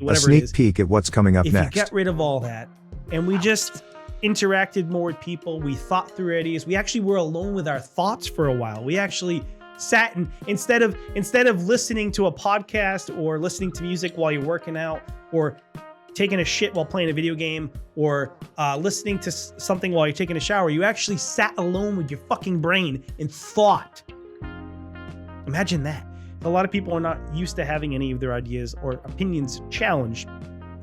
A whatever it sneak is. peek at what's coming up If next. you get rid of all that and we just interacted more with people, we thought through ideas, we actually were alone with our thoughts for a while. We actually sat and instead of listening to a podcast or listening to music while you're working out or taking a shit while playing a video game or listening to something while you're taking a shower, you actually sat alone with your fucking brain and thought. Imagine that. A lot of people are not used to having any of their ideas or opinions challenged.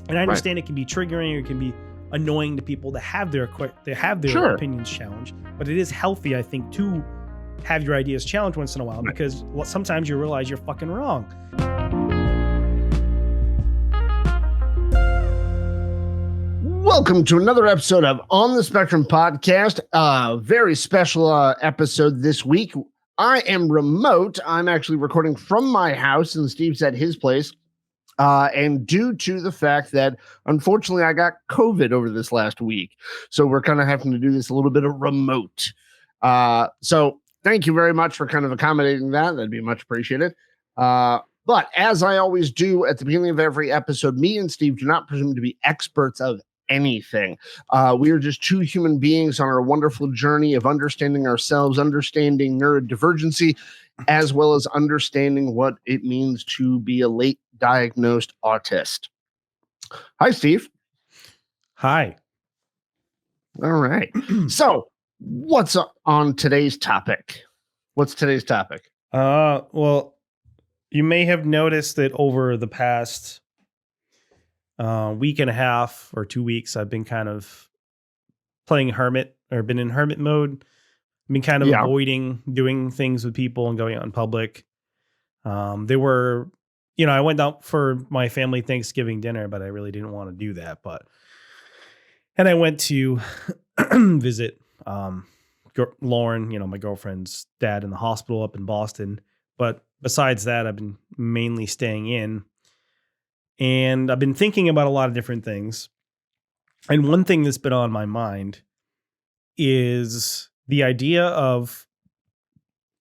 And I understand It can be triggering or it can be annoying to people to have their opinions challenged. But it is healthy, I think, to have your ideas challenged once in a while because sometimes you realize you're fucking wrong. Welcome to another episode of On the Spectrum podcast. Very special episode this week. I am remote. I'm actually recording from my house and Steve's at his place. And due to the fact that, unfortunately, I got COVID over this last week. So we're kind of having to do this a little bit of remote. So thank you very much for kind of accommodating that. That'd be much appreciated. But as I always do at the beginning of every episode, me and Steve do not presume to be experts of anything. We are just two human beings on our wonderful journey of understanding ourselves, understanding neurodivergency, as well as understanding what it means to be a late diagnosed autist. Hi, Steve. Hi. All right. So what's on today's topic? What's today's topic? Well, you may have noticed that over the past week and a half or 2 weeks, I've been kind of playing hermit or been in hermit mode. I've been kind of avoiding doing things with people and going out in public. They were, I went out for my family Thanksgiving dinner, but I really didn't want to do that. And I went to visit Lauren, my girlfriend's dad in the hospital up in Boston. But besides that, I've been mainly staying in. And I've been thinking about a lot of different things. And one thing that's been on my mind is the idea of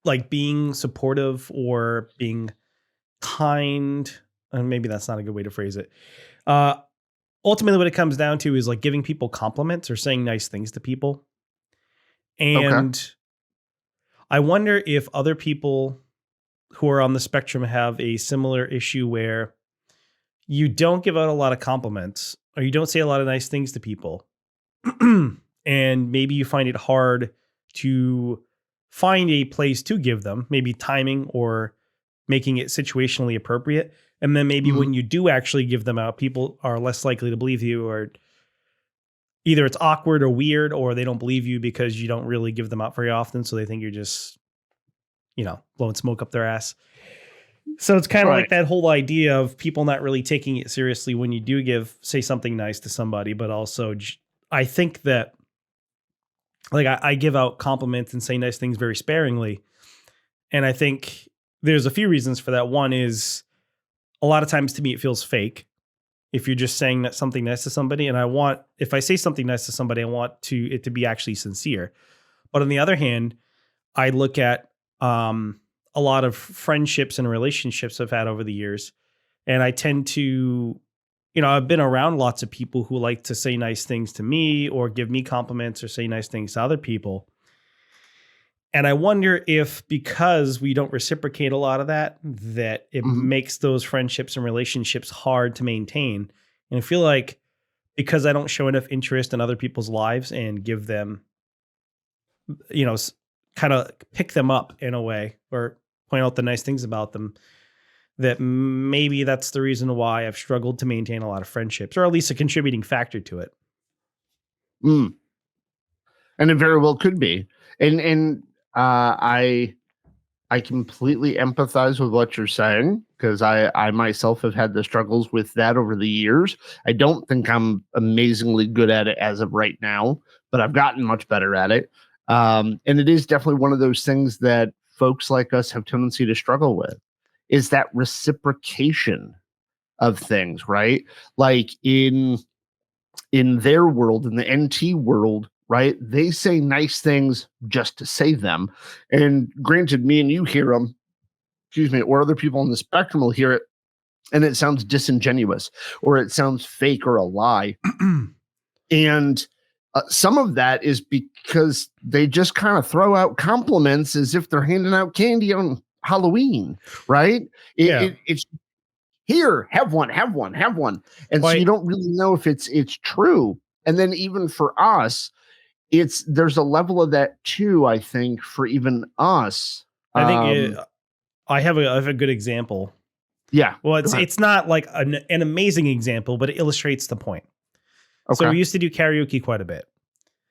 like being supportive or being kind. And maybe that's not a good way to phrase it. Ultimately, what it comes down to is like giving people compliments or saying nice things to people. And I wonder if other people who are on the spectrum have a similar issue where you don't give out a lot of compliments or you don't say a lot of nice things to people. And maybe you find it hard to find a place to give them, maybe timing or making it situationally appropriate. And then maybe when you do actually give them out, people are less likely to believe you, or either it's awkward or weird, or they don't believe you because you don't really give them out very often. So they think you're just, blowing smoke up their ass. So it's kind of like that whole idea of people not really taking it seriously when you do say something nice to somebody, but also I think that like I give out compliments and say nice things very sparingly. And I think there's a few reasons for that. One is a lot of times to me, it feels fake if you're just saying that something nice to somebody. And if I say something nice to somebody, I want it to be actually sincere. But on the other hand, I look at, a lot of friendships and relationships I've had over the years. And I tend to, I've been around lots of people who like to say nice things to me or give me compliments or say nice things to other people. And I wonder if because we don't reciprocate a lot of that it makes those friendships and relationships hard to maintain. And I feel like because I don't show enough interest in other people's lives and give them, kind of pick them up in a way or point out the nice things about them, that maybe that's the reason why I've struggled to maintain a lot of friendships, or at least a contributing factor to it. And it very well could be. And I completely empathize with what you're saying, because I myself have had the struggles with that over the years. I don't think I'm amazingly good at it as of right now, but I've gotten much better at it. And it is definitely one of those things that folks like us have tendency to struggle with, is that reciprocation of things, right? Like in their world, in the NT world, right? They say nice things just to say them. And granted, me and you hear them, or other people on the spectrum will hear it and it sounds disingenuous, or it sounds fake or a lie. And some of that is because they just kind of throw out compliments as if they're handing out candy on Halloween, right? Yeah. It's here, have one, have one, have one. And so Well, you don't really know if it's true. And then even for us, there's a level of that too, I think, for even us. I think I have a good example. Yeah. Well, Go ahead. it's not like an amazing example, but it illustrates the point. So we Okay. used to do karaoke quite a bit.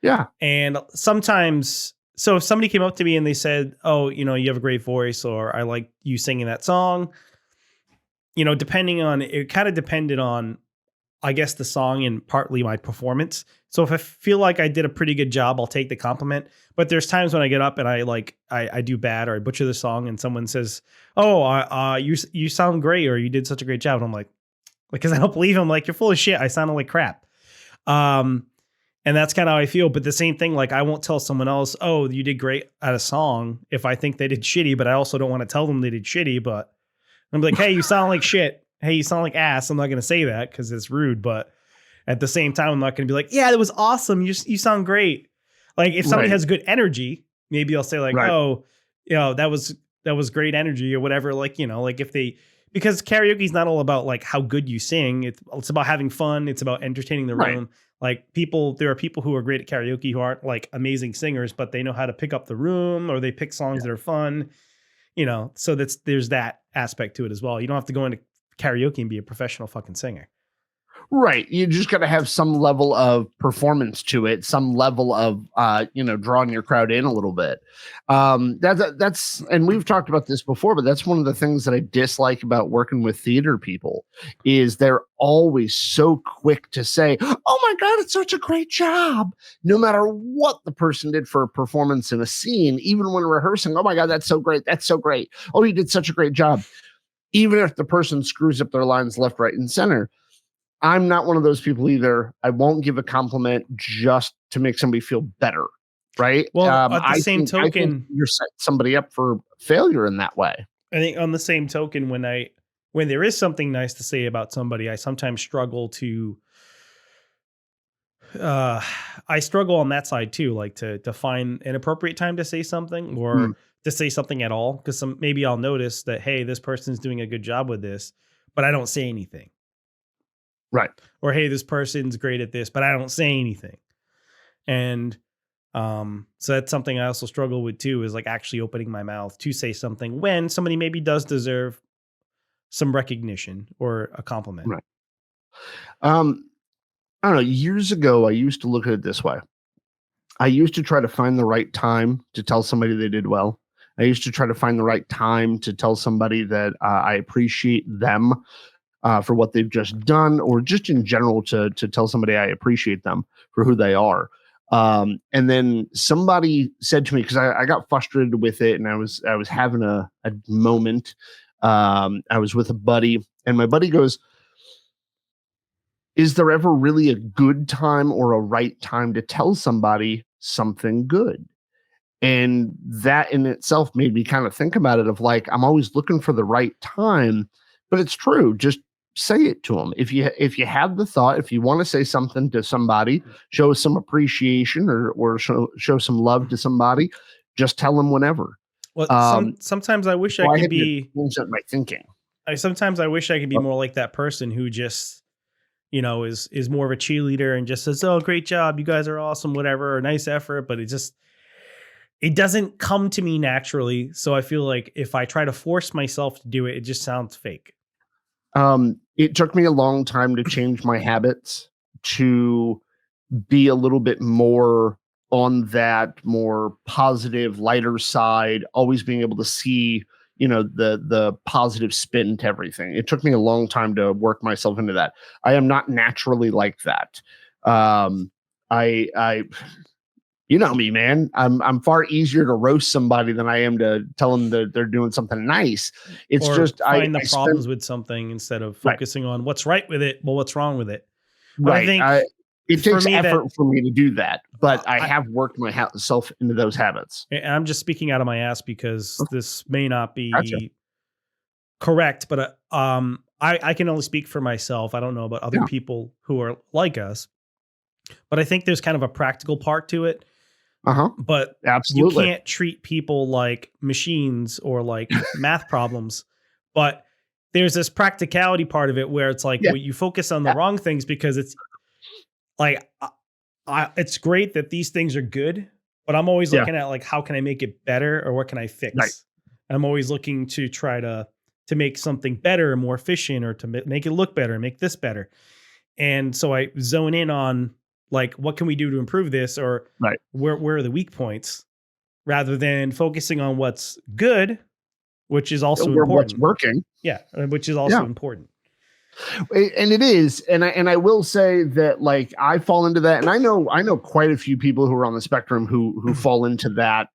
Yeah. And sometimes, so if somebody came up to me and they said, "Oh, you know, you have a great voice," or "I like you singing that song," you know, depending on it, kind of depended on, I guess, the song and partly my performance. So if I feel like I did a pretty good job, I'll take the compliment. But there's times when I get up and I do bad or I butcher the song, and someone says, "Oh, you sound great," or "You did such a great job," and I'm like, because I don't believe him. Like, you're full of shit. I sounded like crap. And that's kind of how I feel. But the same thing, like, I won't tell someone else, "Oh, you did great at a song," if I think they did shitty, but I also don't want to tell them they did shitty. But I'm like, "Hey, you sound like shit. Hey, you sound like ass." I'm not going to say that because it's rude. But at the same time, I'm not going to be like, "Yeah, that was awesome. You sound great." Like, if somebody Right. has good energy, maybe I'll say like, Right. "Oh, you know, that was great energy," or whatever. Like, you know, like if they, because karaoke is not all about like how good you sing. It's about having fun. It's about entertaining the Right. room. Like, there are people who are great at karaoke who aren't like amazing singers, but they know how to pick up the room, or they pick songs that are fun, you know. So there's that aspect to it as well. You don't have to go into karaoke and be a professional fucking singer. Right. You just got to have some level of performance to it, some level of, drawing your crowd in a little bit. That's, and we've talked about this before, but that's one of the things that I dislike about working with theater people is they're always so quick to say, "Oh my God, it's such a great job." No matter what the person did for a performance in a scene, even when rehearsing, "Oh my God, that's so great. That's so great. Oh, you did such a great job." Even if the person screws up their lines left, right, and center. I'm not one of those people either. I won't give a compliment just to make somebody feel better, right? Well, at the same I think token, you're setting somebody up for failure in that way. I think on the same token, when there is something nice to say about somebody, I sometimes struggle to uh I struggle on that side too, like to find an appropriate time to say something, Mm, or to say something at all, because maybe I'll notice that, hey, this person's doing a good job with this, but I don't say anything. right. Or, hey, this person's great at this, but I don't say anything. And so that's something I also struggle with too, is like actually opening my mouth to say something when somebody maybe does deserve some recognition or a compliment. Right. Um, I don't know. Years ago, I used to look at it this way. I used to try to find the right time to tell somebody they did well. I used to try to find the right time to tell somebody that I appreciate them for what they've just done, or just in general to tell somebody I appreciate them for who they are. And then somebody said to me, because I got frustrated with it, and I was having a moment. I was with a buddy, and my buddy goes, "Is there ever really a good time or a right time to tell somebody something good?" And that in itself made me kind of think about it, of like, I'm always looking for the right time, but it's true. Just say it to them. If you have the thought, if you want to say something to somebody, show some appreciation, or show some love to somebody, just tell them whenever. Well, Um, sometimes I wish I so I could had to be. change up my thinking. Sometimes I wish I could be more like that person who just, you know, is more of a cheerleader and just says, "Oh, great job, you guys are awesome, whatever, or nice effort." But it doesn't come to me naturally. So I feel like if I try to force myself to do it, it just sounds fake. It took me a long time to change my habits to be a little bit more on that more positive, lighter side, always being able to see, the positive spin to everything. It took me a long time to work myself into that. I am not naturally like that. I you know me, man. I'm far easier to roast somebody than I am to tell them that they're doing something nice. It's Or just find the I spend problems with something instead of right. focusing on what's right with it. Well, what's wrong with it? But I Right. think It for takes me effort that for me to do that, but I I, have worked myself into those habits. and I'm just speaking out of my ass because Okay, this may not gotcha. be correct, but I can only speak for myself. I don't know about other Yeah. people who are like us, but I think there's kind of a practical part to it. Uh-huh. But you Absolutely. can't treat people like machines or like math problems. But there's this practicality part of it where it's like, Yeah. well, you focus on the Yeah. wrong things because it's like, it's great that these things are good, but I'm always Yeah. looking at like, how can I make it better or what can I Right. fix? I'm always looking to try to make something better, more efficient, or to make it look better, make this better. And so I zone in on like, what can we do to improve this, or Right. where are the weak points, rather than focusing on what's good, which is also Where what's important. working. Yeah, which is also Yeah. important. And it is, and I will say that like I fall into that, and I know quite a few people who are on the spectrum who fall into that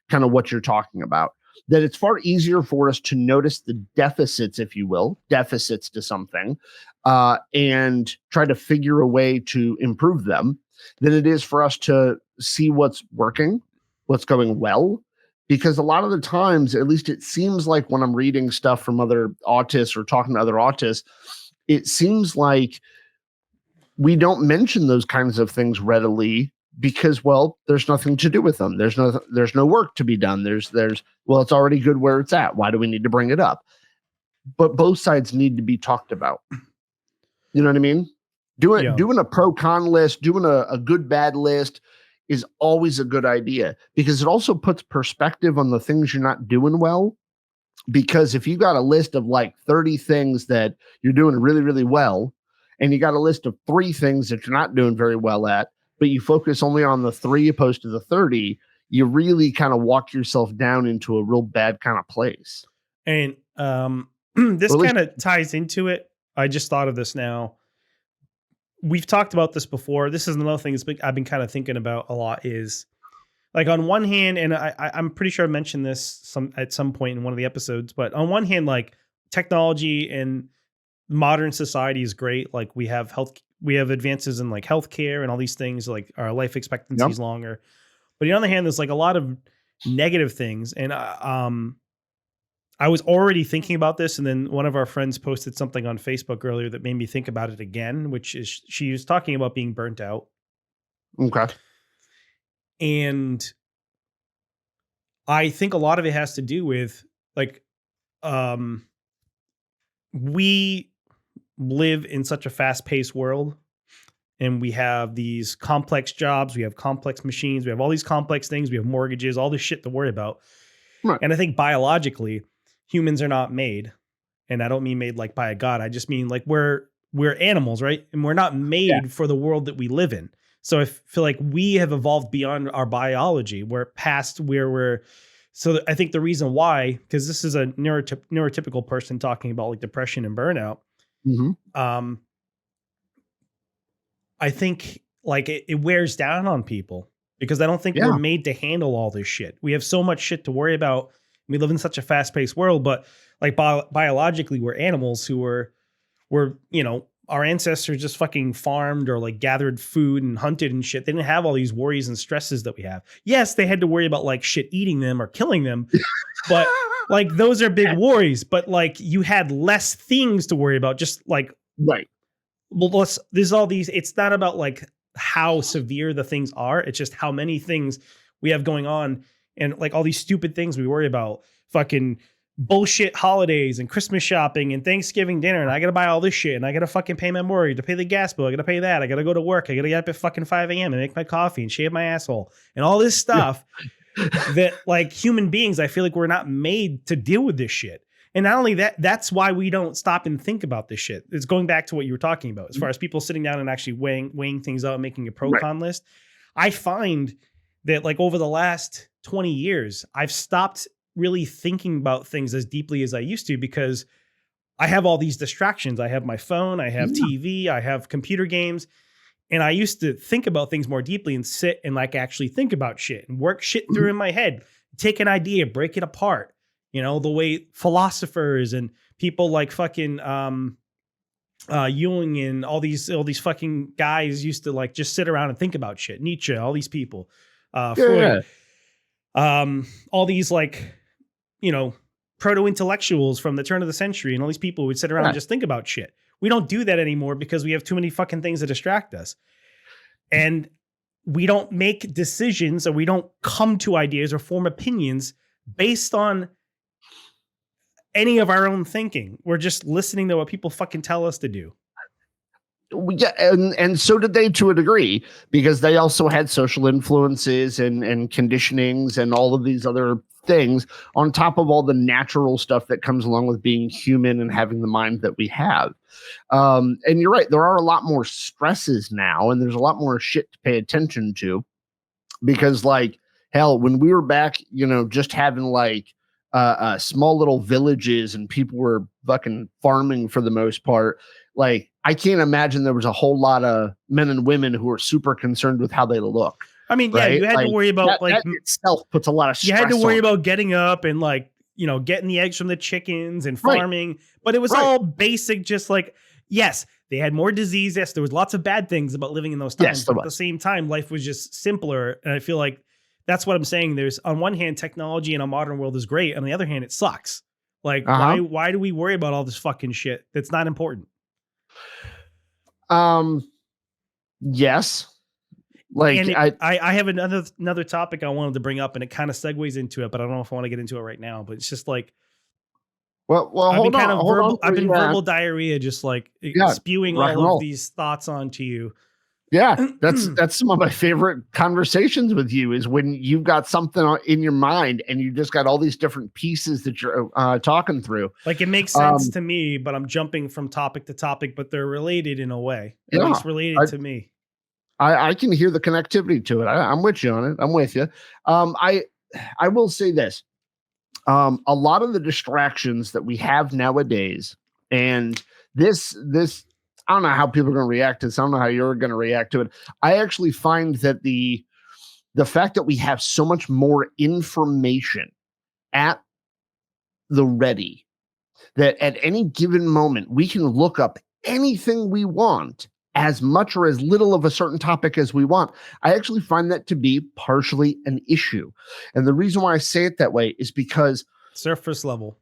kind of what you're talking about. That it's far easier for us to notice the deficits, if you will, deficits to something, and try to figure a way to improve them, than it is for us to see what's working, what's going well. Because a lot of the times, at least it seems like when I'm reading stuff from other autists or talking to other autists, it seems like we don't mention those kinds of things readily because, well, there's nothing to do with them. There's no work to be done. Well, it's already good where it's at. Why do we need to bring it up? But both sides need to be talked about. You know what I mean? Yeah. Doing a pro con list, doing a good bad list is always a good idea because it also puts perspective on the things you're not doing well. Because if you got a list of like 30 things that you're doing really, really well, and you got a list of 3 things that you're not doing very well at, but you focus only on the 3 opposed to the 30, you really kind of walk yourself down into a real bad kind of place. And this Or at least, kind of ties into it. I just thought of this now. We've talked about this before. This is another thing I've been kind of thinking about a lot is like on one hand, and I'm pretty sure I mentioned this at some point in one of the episodes, but on one hand, like technology and modern society is great. Like we have advances in like healthcare and all these things, like our life expectancy yep. is longer. But on the other hand, there's like a lot of negative things. And I was already thinking about this, and then one of our friends posted something on Facebook earlier that made me think about it again, which is she was talking about being burnt out. Okay. And I think a lot of it has to do with like um we live in such a fast-paced world, and we have these complex jobs, we have complex machines, we have all these complex things, we have mortgages, all this shit to worry about. Right. And I think biologically, humans are not made, and I don't mean made like by a god. I just mean like we're animals, right? And we're not Yeah. made for the world that we live in. So I feel like we have evolved beyond our biology. We're past where we're. So I think the reason why, because this is a neurotypical person talking about like depression and burnout. Mm-hmm. I think like it wears down on people because I don't think we're Yeah. made to handle all this shit. We have so much shit to worry about. We live in such a fast paced world, but like biologically, we're animals who were, our ancestors just fucking farmed or like gathered food and hunted and shit. They didn't have all these worries and stresses that we have. Yes, they had to worry about like shit eating them or killing them, but like those are big worries. But like you had less things to worry about, just like Right. well, there's all these. It's not about like how severe the things are. It's just how many things we have going on, and like all these stupid things we worry about. Fucking bullshit holidays and Christmas shopping and Thanksgiving dinner, and I gotta buy all this shit, and I gotta fucking pay my mortgage, to pay the gas bill. I gotta pay that. I gotta go to work. I gotta get up at fucking 5 a.m. and make my coffee and shave my asshole and all this stuff. That like human beings, I feel like we're not made to deal with this shit. And not only that, that's why we don't stop and think about this shit. It's going back to what you were talking about, as far as people sitting down and actually weighing things out and making a pro con list. I find that like over the last 20 years, I've stopped really thinking about things as deeply as I used to because I have all these distractions. I have my phone, I have TV, I have computer games. And I used to think about things more deeply and sit and like actually think about shit and work shit through in my head, take an idea, break it apart. You know, the way philosophers and people like fucking Jung and all these fucking guys used to like just sit around and think about shit. Nietzsche, all these people, Freud, all these like, proto-intellectuals from the turn of the century and all these people who would sit around and just think about shit. We don't do that anymore because we have too many fucking things that distract us. And we don't make decisions, or we don't come to ideas or form opinions based on any of our own thinking. We're just listening to what people fucking tell us to do. Yeah, and so did they to a degree, because they also had social influences and conditionings and all of these other things on top of all the natural stuff that comes along with being human and having the mind that we have. And you're right, there are a lot more stresses now, and there's a lot more shit to pay attention to, because like hell, when we were back, just having like small little villages and people were fucking farming for the most part. Like, I can't imagine there was a whole lot of men and women who were super concerned with how they look. I mean, yeah, right? you had to worry about that itself puts a lot of stress. You had to worry on about getting up and like, getting the eggs from the chickens and farming, but it was all basic. Just like, yes, they had more disease. Yes, there was lots of bad things about living in those times. Yes, but at the same time, life was just simpler. And I feel like that's what I'm saying. There's, on one hand, technology in a modern world is great. On the other hand, it sucks. Like, why do we worry about all this fucking shit that's not important? Yes. Like, I have another topic I wanted to bring up, and it kind of segues into it, but I don't know if I want to get into it right now. But it's just like, I've been verbal diarrhea, just like spewing all of these thoughts onto you. Yeah, that's some of my favorite conversations with you, is when you've got something in your mind and you just got all these different pieces that you're talking through. Like, it makes sense to me, but I'm jumping from topic to topic, but they're related in a way. At least related to me. I can hear the connectivity to it. I'm with you on it. I'm with you. I will say this. A lot of the distractions that we have nowadays, and this I don't know how people are going to react to this. I don't know how you're going to react to it. I actually find that the fact that we have so much more information at the ready, that at any given moment we can look up anything we want, as much or as little of a certain topic as we want. I actually find that to be partially an issue. And the reason why I say it that way is because surface level.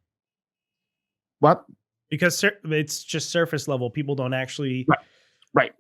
What? Because it's just surface level. People don't actually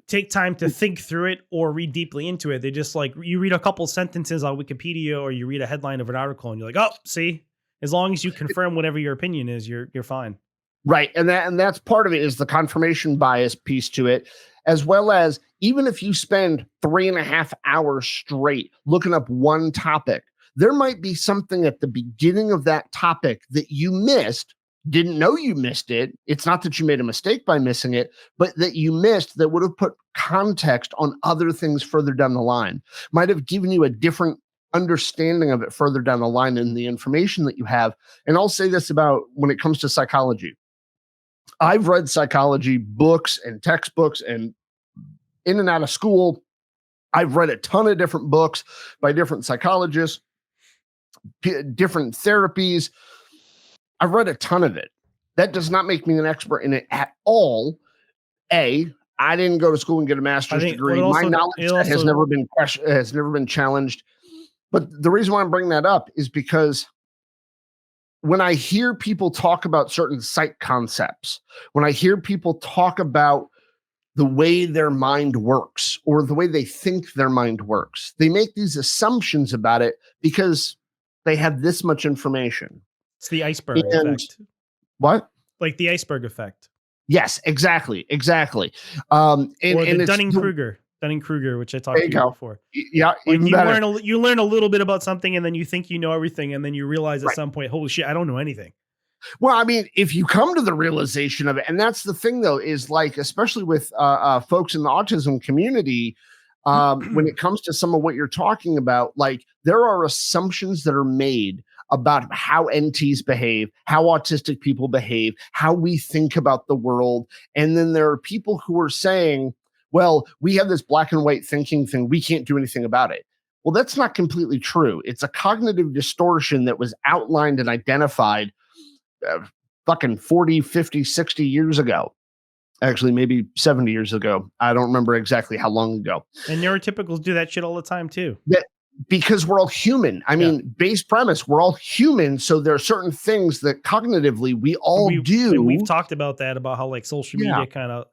take time to think through it or read deeply into it. They just, like, you read a couple sentences on Wikipedia, or you read a headline of an article, and you're like, oh, see, as long as you confirm whatever your opinion is, you're fine. Right. And that's part of it, is the confirmation bias piece to it, as well as, even if you spend 3.5 hours straight looking up one topic, there might be something at the beginning of that topic that you missed. Didn't know you missed it. It's not that you made a mistake by missing it, but that you missed, that would have put context on other things further down the line. Might have given you a different understanding of it further down the line in the information that you have. And I'll say this about when it comes to psychology. I've read psychology books and textbooks, and in and out of school, I've read a ton of different books by different psychologists, different therapies. I've read a ton of it. That does not make me an expert in it at all. I didn't go to school and get a master's degree. My knowledge has never been challenged. But the reason why I'm bringing that up is because when I hear people talk about certain psych concepts, when I hear people talk about the way their mind works or the way they think their mind works, they make these assumptions about it because they have this much information. It's the iceberg effect. What? Like the iceberg effect. Yes, exactly. Or the Dunning-Kruger, which I talked to you before. Yeah, like you learn a little bit about something, and then you think you know everything, and then you realize at some point, holy shit, I don't know anything. Well, I mean, if you come to the realization of it, and that's the thing, though, is like, especially with folks in the autism community, when it comes to some of what you're talking about, like, there are assumptions that are made about how NTs behave, how autistic people behave, how we think about the world. And then there are people who are saying, well, we have this black and white thinking thing, we can't do anything about it. Well, that's not completely true. It's a cognitive distortion that was outlined and identified fucking 40, 50, 60 years ago. Actually, maybe 70 years ago. I don't remember exactly how long ago. And neurotypicals do that shit all the time, too. because we're all human. I mean, base premise, we're all human. So there are certain things that cognitively we all do. And we've talked about that, about how like social media kind of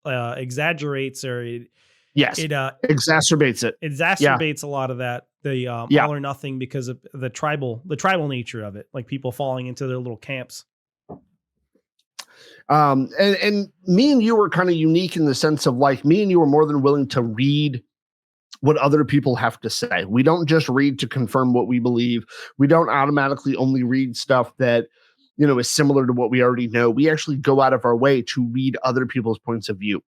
exaggerates, or it exacerbates it. Exacerbates a lot of that, the all or nothing, because of the tribal nature of it, like people falling into their little camps. And me and you were kind of unique in the sense of, like, me and you were more than willing to read what other people have to say. We don't just read to confirm what we believe. We don't automatically only read stuff that, you know, is similar to what we already know. We actually go out of our way to read other people's points of view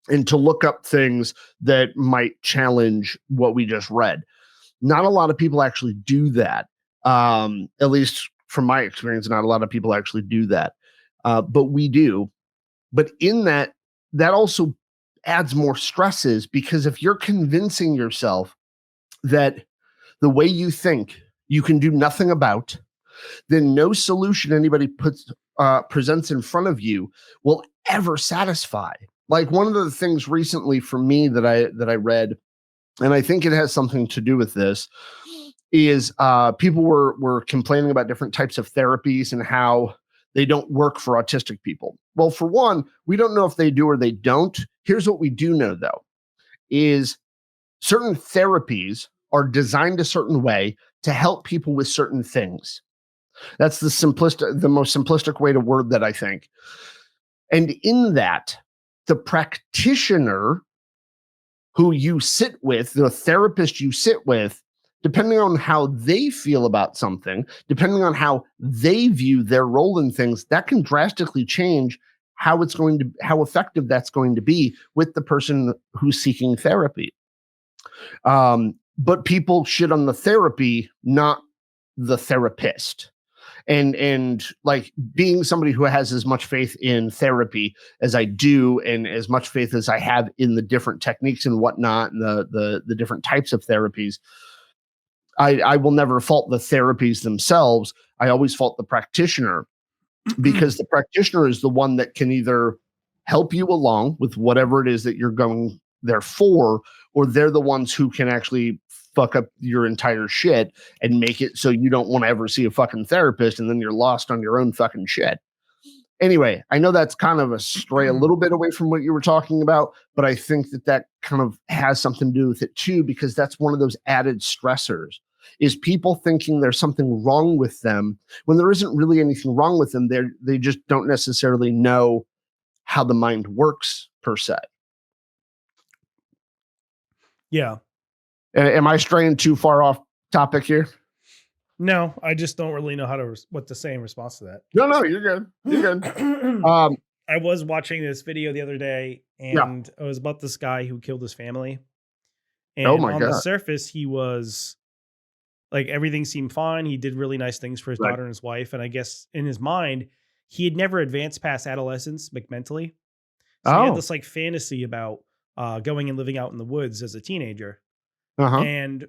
and to look up things that might challenge what we just read. Not a lot of people actually do that. At least from my experience, not a lot of people actually do that. But we do. But in that also adds more stresses, because if you're convincing yourself that the way you think you can do nothing about, then no solution anybody presents in front of you will ever satisfy. Like, one of the things recently for me that I read, and I think it has something to do with this, is people were complaining about different types of therapies and how they don't work for autistic people. Well, for one, we don't know if they do or they don't. Here's what we do know, though, is certain therapies are designed a certain way to help people with certain things. That's the most simplistic way to word that, I think. And in that, the practitioner who you sit with, the therapist you sit with, depending on how they feel about something, depending on how they view their role in things, that can drastically change how effective that's going to be with the person who's seeking therapy. But people shit on the therapy, not the therapist. And like, being somebody who has as much faith in therapy as I do, and as much faith as I have in the different techniques and whatnot, and the different types of therapies, I will never fault the therapies themselves. I always fault the practitioner, because the practitioner is the one that can either help you along with whatever it is that you're going there for, or they're the ones who can actually fuck up your entire shit and make it so you don't want to ever see a fucking therapist, and then you're lost on your own fucking shit. Anyway, I know that's kind of a stray a little bit away from what you were talking about, but I think that kind of has something to do with it too, because that's one of those added stressors, is people thinking there's something wrong with them when there isn't really anything wrong with them. They just don't necessarily know how the mind works, per se. Yeah. Am I straying too far off topic here? No, I just don't really know what to say in response to that. No, you're good. You're good. I was watching this video the other day, and it was about this guy who killed his family. And on the surface, he was like, everything seemed fine. He did really nice things for his daughter and his wife. And I guess in his mind, he had never advanced past adolescence, like, mentally. So he had this like fantasy about going and living out in the woods as a teenager. And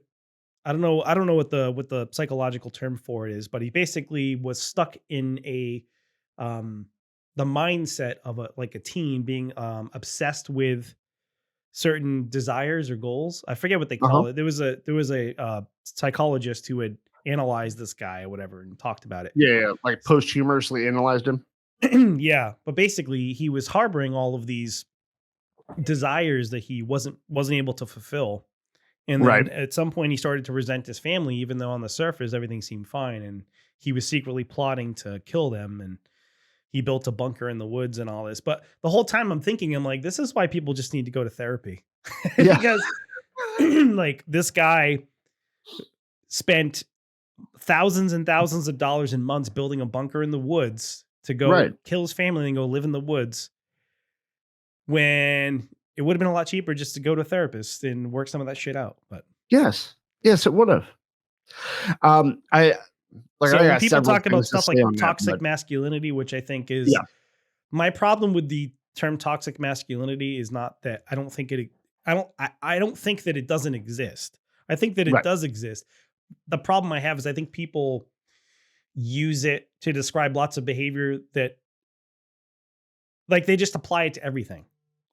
I don't know what the psychological term for it is, but he basically was stuck in the mindset of a teen, being obsessed with certain desires or goals. I forget what they call it. There was a psychologist who had analyzed this guy or whatever and talked about it. Yeah, like posthumously analyzed him. Yeah, but basically he was harboring all of these desires that he wasn't able to fulfill. And then at some point he started to resent his family, even though on the surface everything seemed fine, and he was secretly plotting to kill them, and he built a bunker in the woods and all this. But the whole time I'm like, this is why people just need to go to therapy. Because like, this guy spent thousands and thousands of dollars in months building a bunker in the woods to go kill his family and go live in the woods, when it would have been a lot cheaper just to go to a therapist and work some of that shit out. But yes, it would have. When people talk about stuff like toxic masculinity, which I think is my problem with the term toxic masculinity, is not that I don't think that it doesn't exist. I think that it does exist. The problem I have is I think people use it to describe lots of behavior that, like, they just apply it to everything.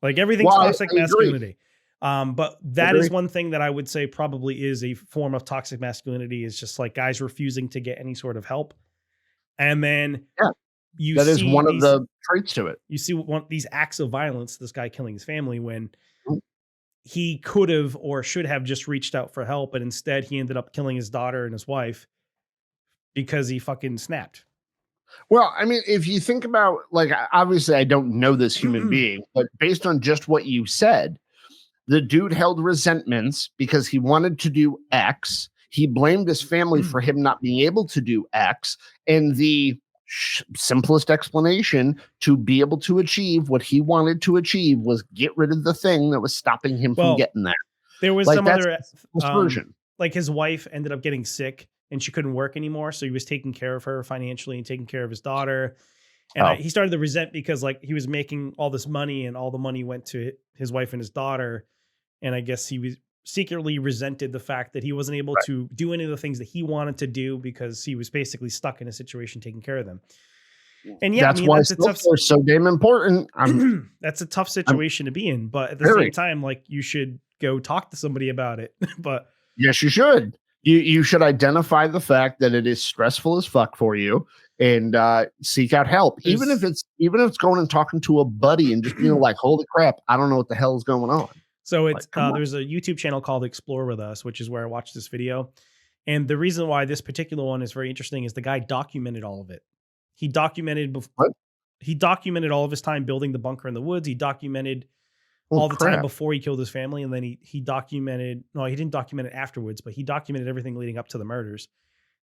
Like, everything's toxic masculinity. But that Agree. is one thing that I would say probably is a form of toxic masculinity, is just like guys refusing to get any sort of help. And then Yeah, you that is see one of these the traits to it. you see one these acts of violence, this guy killing his family, when Mm. he could have or should have just reached out for help, and instead he ended up killing his daughter and his wife because he fucking snapped. Well, I mean, if you think about, like, obviously, I don't know this human being, but based on just what you said, the dude held resentments because he wanted to do X. He blamed his family for him not being able to do X. And the simplest explanation to be able to achieve what he wanted to achieve was get rid of the thing that was stopping him from Well, getting there. there was Like, some that's other, the simplest version. like his wife ended up getting sick and she couldn't work anymore, so he was taking care of her financially and taking care of his daughter. And Oh, he started to resent because like he was making all this money and all the money went to his wife and his daughter. And I guess he was secretly resented the fact that he wasn't able right. to do any of the things that he wanted to do because he was basically stuck in a situation taking care of them. And yeah, I That's mean why that's a self tough care is so damn important. that's a tough I'm situation to be in, but at the same very. time, like you should go talk to somebody about it. But Yes, you should. You should identify the fact that it is stressful as fuck for you, and seek out help. there's Even if it's going and talking to a buddy and just being like, "Holy crap, I don't know what the hell is going on." so Like, it's come on. there's a YouTube channel called Explore With Us, which is where I watched this video. And the reason why this particular one is very interesting is the guy documented all of it. He documented What? he documented all of his time building the bunker in the woods. He documented Oh all the time crap. before he killed his family, and then he documented, no, he didn't document it afterwards, but he documented everything leading up to the murders.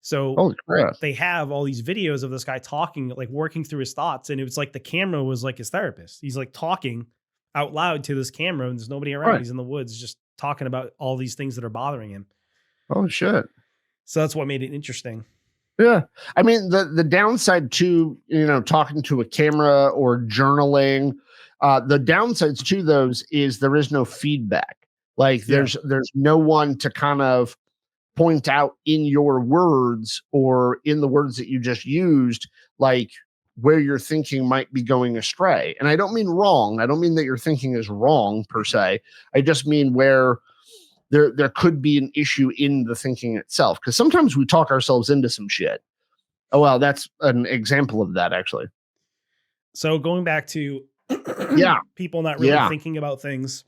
So Holy crap. they have all these videos of this guy talking, like working through his thoughts, and it was like the camera was like his therapist. He's like talking out loud to this camera, and there's nobody around. Right. He's in the woods, just talking about all these things that are bothering him. Oh shit. So that's what made it interesting. Yeah. I mean, the downside to, talking to a camera or journaling, the downsides to those is there is no feedback. Like, Yeah. there's no one to kind of point out in your words or in the words that you just used, like, where your thinking might be going astray. And I don't mean wrong. I don't mean that your thinking is wrong per se. I just mean where there could be an issue in the thinking itself. Because sometimes we talk ourselves into some shit. Oh, well, that's an example of that, actually. So going back to Yeah. people not really Yeah. thinking about things,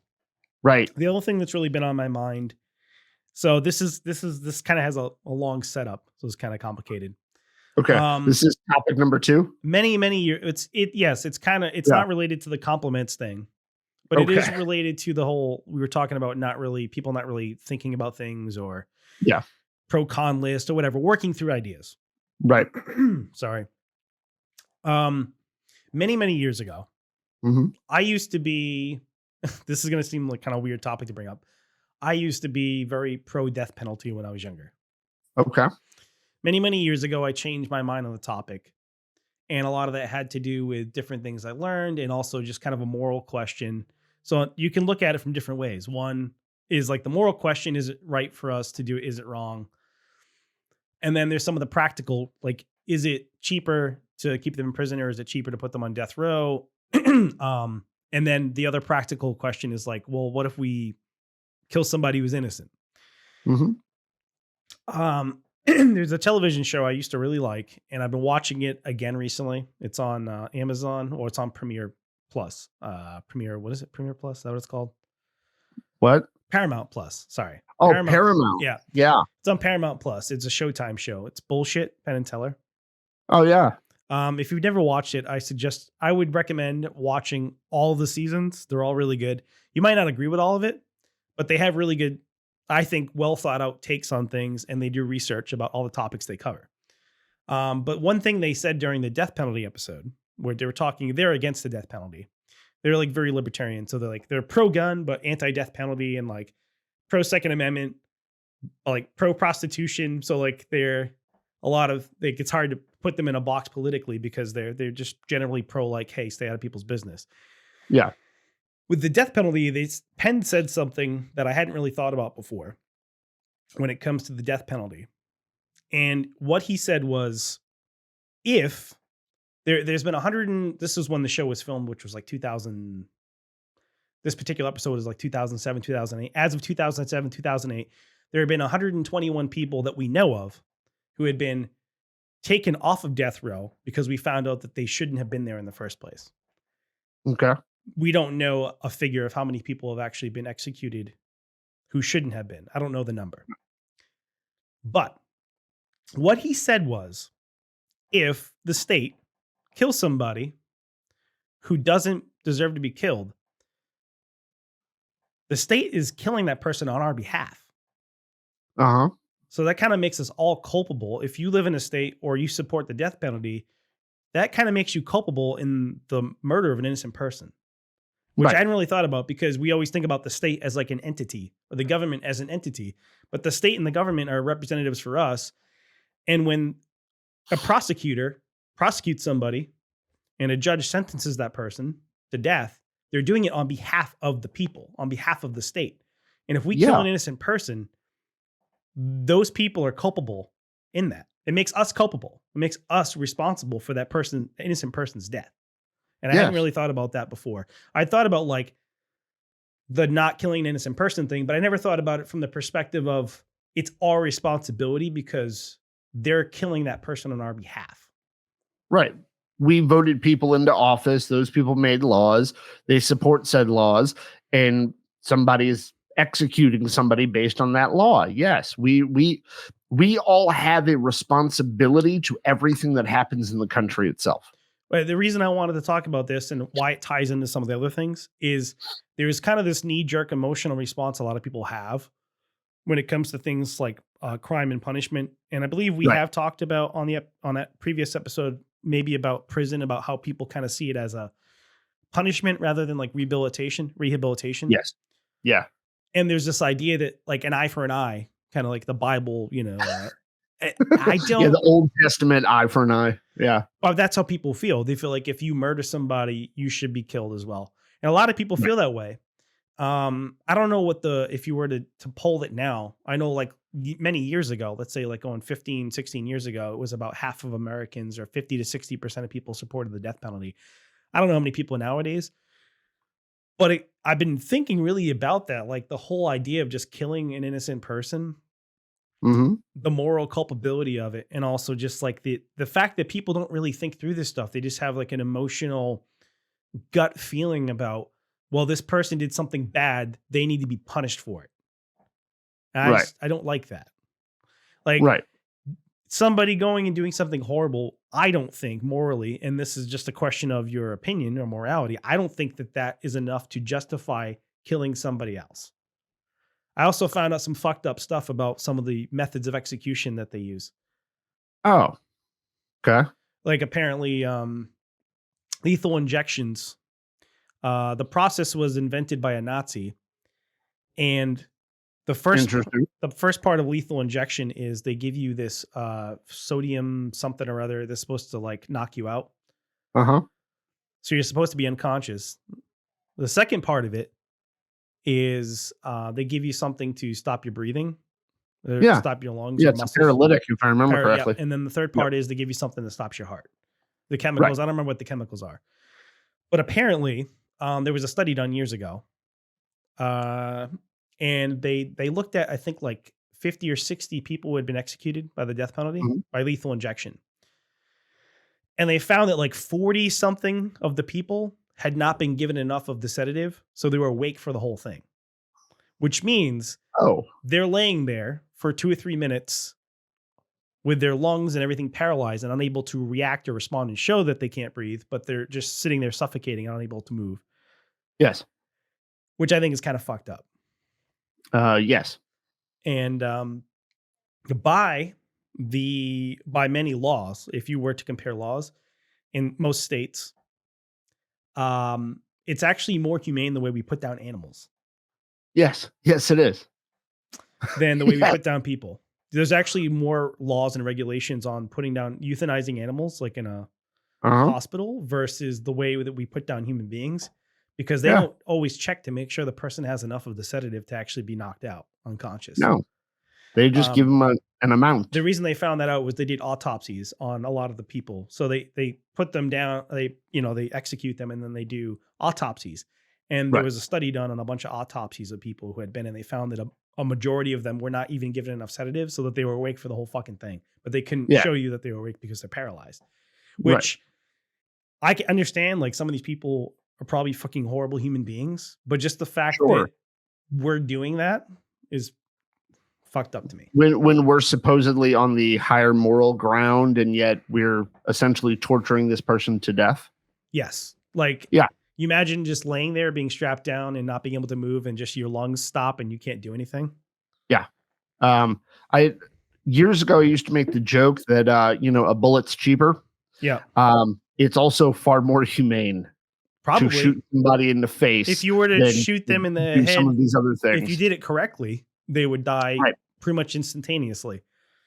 Right. the other thing that's really been on my mind. So this kind of has a long setup, so it's kind of complicated. Okay. This is topic number 2. Many years. Yes, it's kind of, it's Yeah. not related to the compliments thing, but it is Okay. related to the whole, we were talking about people not really thinking about things, or Yeah. pro con list or whatever, working through ideas. Right. Sorry. Many years ago, Hmm. I used to be, this is going to seem like kind of weird topic to bring up. I used to be very pro death penalty when I was younger. Okay. Many years ago, I changed my mind on the topic. And a lot of that had to do with different things I learned, and also just kind of a moral question. So you can look at it from different ways. One is like the moral question: is it right for us to do it? Is it wrong? And then there's some of the practical, like, is it cheaper to keep them in prison, or is it cheaper to put them on death row? And then the other practical question is like, well, what if we kill somebody who's innocent? Hmm. There's a television show I used to really like, and I've been watching it again recently. It's on Amazon, or it's on Premiere Plus. What is it? Premiere Plus? Is that what it's called? What? Paramount Plus. Sorry. Oh, Paramount. Yeah. Yeah. It's on Paramount Plus. It's a Showtime show. It's bullshit, Penn and Teller. Oh, yeah. If you've never watched it, I would recommend watching all of the seasons. They're all really good. You might not agree with all of it, but they have really good, I think, well thought out takes on things, and they do research about all the topics they cover. But one thing they said during the death penalty episode, where they were talking, they're against the death penalty. They're like very libertarian. So they're pro gun, but anti death penalty, and like pro Second Amendment, like pro prostitution. So like they're a lot of, like, it's hard to put them in a box politically because they're just generally pro, like, hey, stay out of people's business. Yeah. With the death penalty, Penn said something that I hadn't really thought about before when it comes to the death penalty. And what he said was, if there's been this was when the show was filmed, which was like 2000, this particular episode is like 2007, 2008. As of 2007, 2008, there had been 121 people that we know of who had been taken off of death row because we found out that they shouldn't have been there in the first place. Okay. We don't know a figure of how many people have actually been executed who shouldn't have been. I don't know the number. But what he said was, if the state kills somebody who doesn't deserve to be killed, the state is killing that person on our behalf. Uh-huh. So that kind of makes us all culpable. If you live in a state or you support the death penalty, that kind of makes you culpable in the murder of an innocent person, which I hadn't really thought about, because we always think about the state as like an entity, or the government as an entity, but the state and the government are representatives for us. And when a prosecutor prosecutes somebody and a judge sentences that person to death, they're doing it on behalf of the people, on behalf of the state. And if we kill an innocent person, those people are culpable in that. It makes us culpable. It makes us responsible for that person, innocent person's death. And I hadn't really thought about that before. I thought about like the not killing an innocent person thing, but I never thought about it from the perspective of it's our responsibility because they're killing that person on our behalf. Right. We voted people into office. Those people made laws. They support said laws, and somebody is executing somebody based on that law. Yes, we all have a responsibility to everything that happens in the country itself. But the reason I wanted to talk about this and why it ties into some of the other things is there's kind of this knee-jerk emotional response a lot of people have when it comes to things like crime and punishment. And I believe we have talked about on that previous episode, maybe about prison, about how people kind of see it as a punishment rather than like rehabilitation. Yes. Yeah. And there's this idea that like an eye for an eye, kind of like the Bible, I don't. Yeah, the Old Testament eye for an eye. Yeah. Well, that's how people feel. They feel like if you murder somebody, you should be killed as well. And a lot of people feel that way. I don't know if you were to poll it now, I know like many years ago, let's say like going 15, 16 years ago, it was about half of Americans, or 50 to 60% of people supported the death penalty. I don't know how many people nowadays, but I've been thinking really about that. Like the whole idea of just killing an innocent person, the moral culpability of it. And also just like the fact that people don't really think through this stuff. They just have like an emotional gut feeling about, well, this person did something bad, they need to be punished for it. And I don't like that. Like somebody going and doing something horrible, I don't think morally, and this is just a question of your opinion or morality, I don't think that is enough to justify killing somebody else. I also found out some fucked up stuff about some of the methods of execution that they use. Oh, okay. Like apparently lethal injections. The process was invented by a Nazi, and the first part of lethal injection is they give you this sodium something or other that's supposed to like knock you out. So you're supposed to be unconscious. The second part of it is they give you something to stop your breathing, stop your lungs. Yeah, it's a paralytic, if I remember correctly. Yeah. And then the third part is they give you something that stops your heart. The chemicals, I don't remember what the chemicals are. But apparently, there was a study done years ago, and they looked at, I think, like 50 or 60 people who had been executed by the death penalty by lethal injection. And they found that like 40 something of the people had not been given enough of the sedative, so they were awake for the whole thing, which means they're laying there for 2 or 3 minutes with their lungs and everything paralyzed and unable to react or respond and show that they can't breathe, but they're just sitting there suffocating and unable to move. Yes. Which I think is kind of fucked up. Yes. And by many laws, if you were to compare laws in most states, it's actually more humane the way we put down animals. Yes. Yes, it is. Than the way we put down people. There's actually more laws and regulations on putting down euthanizing animals, like in a hospital, versus the way that we put down human beings, because they don't always check to make sure the person has enough of the sedative to actually be knocked out unconscious. No, they just give them an amount. The reason they found that out was they did autopsies on a lot of the people. So they put them down, they execute them, and then they do autopsies. And there Right. was a study done on a bunch of autopsies of people who had been, and they found that a majority of them were not even given enough sedatives so that they were awake for the whole fucking thing. But they couldn't Yeah. show you that they were awake because they're paralyzed, Right. which I can understand. Like, some of these people are probably fucking horrible human beings, but just the fact Sure. that we're doing that is fucked up to me. When we're supposedly on the higher moral ground, and yet we're essentially torturing this person to death. Yes. Like, Yeah. you imagine just laying there being strapped down and not being able to move, and just your lungs stop and you can't do anything. Yeah. I years ago I used to make the joke that a bullet's cheaper. Yeah. It's also far more humane Probably. to shoot somebody in the face. If you were to than shoot them in the do head, some of these other things. if you did it correctly, they would die Right. pretty much instantaneously.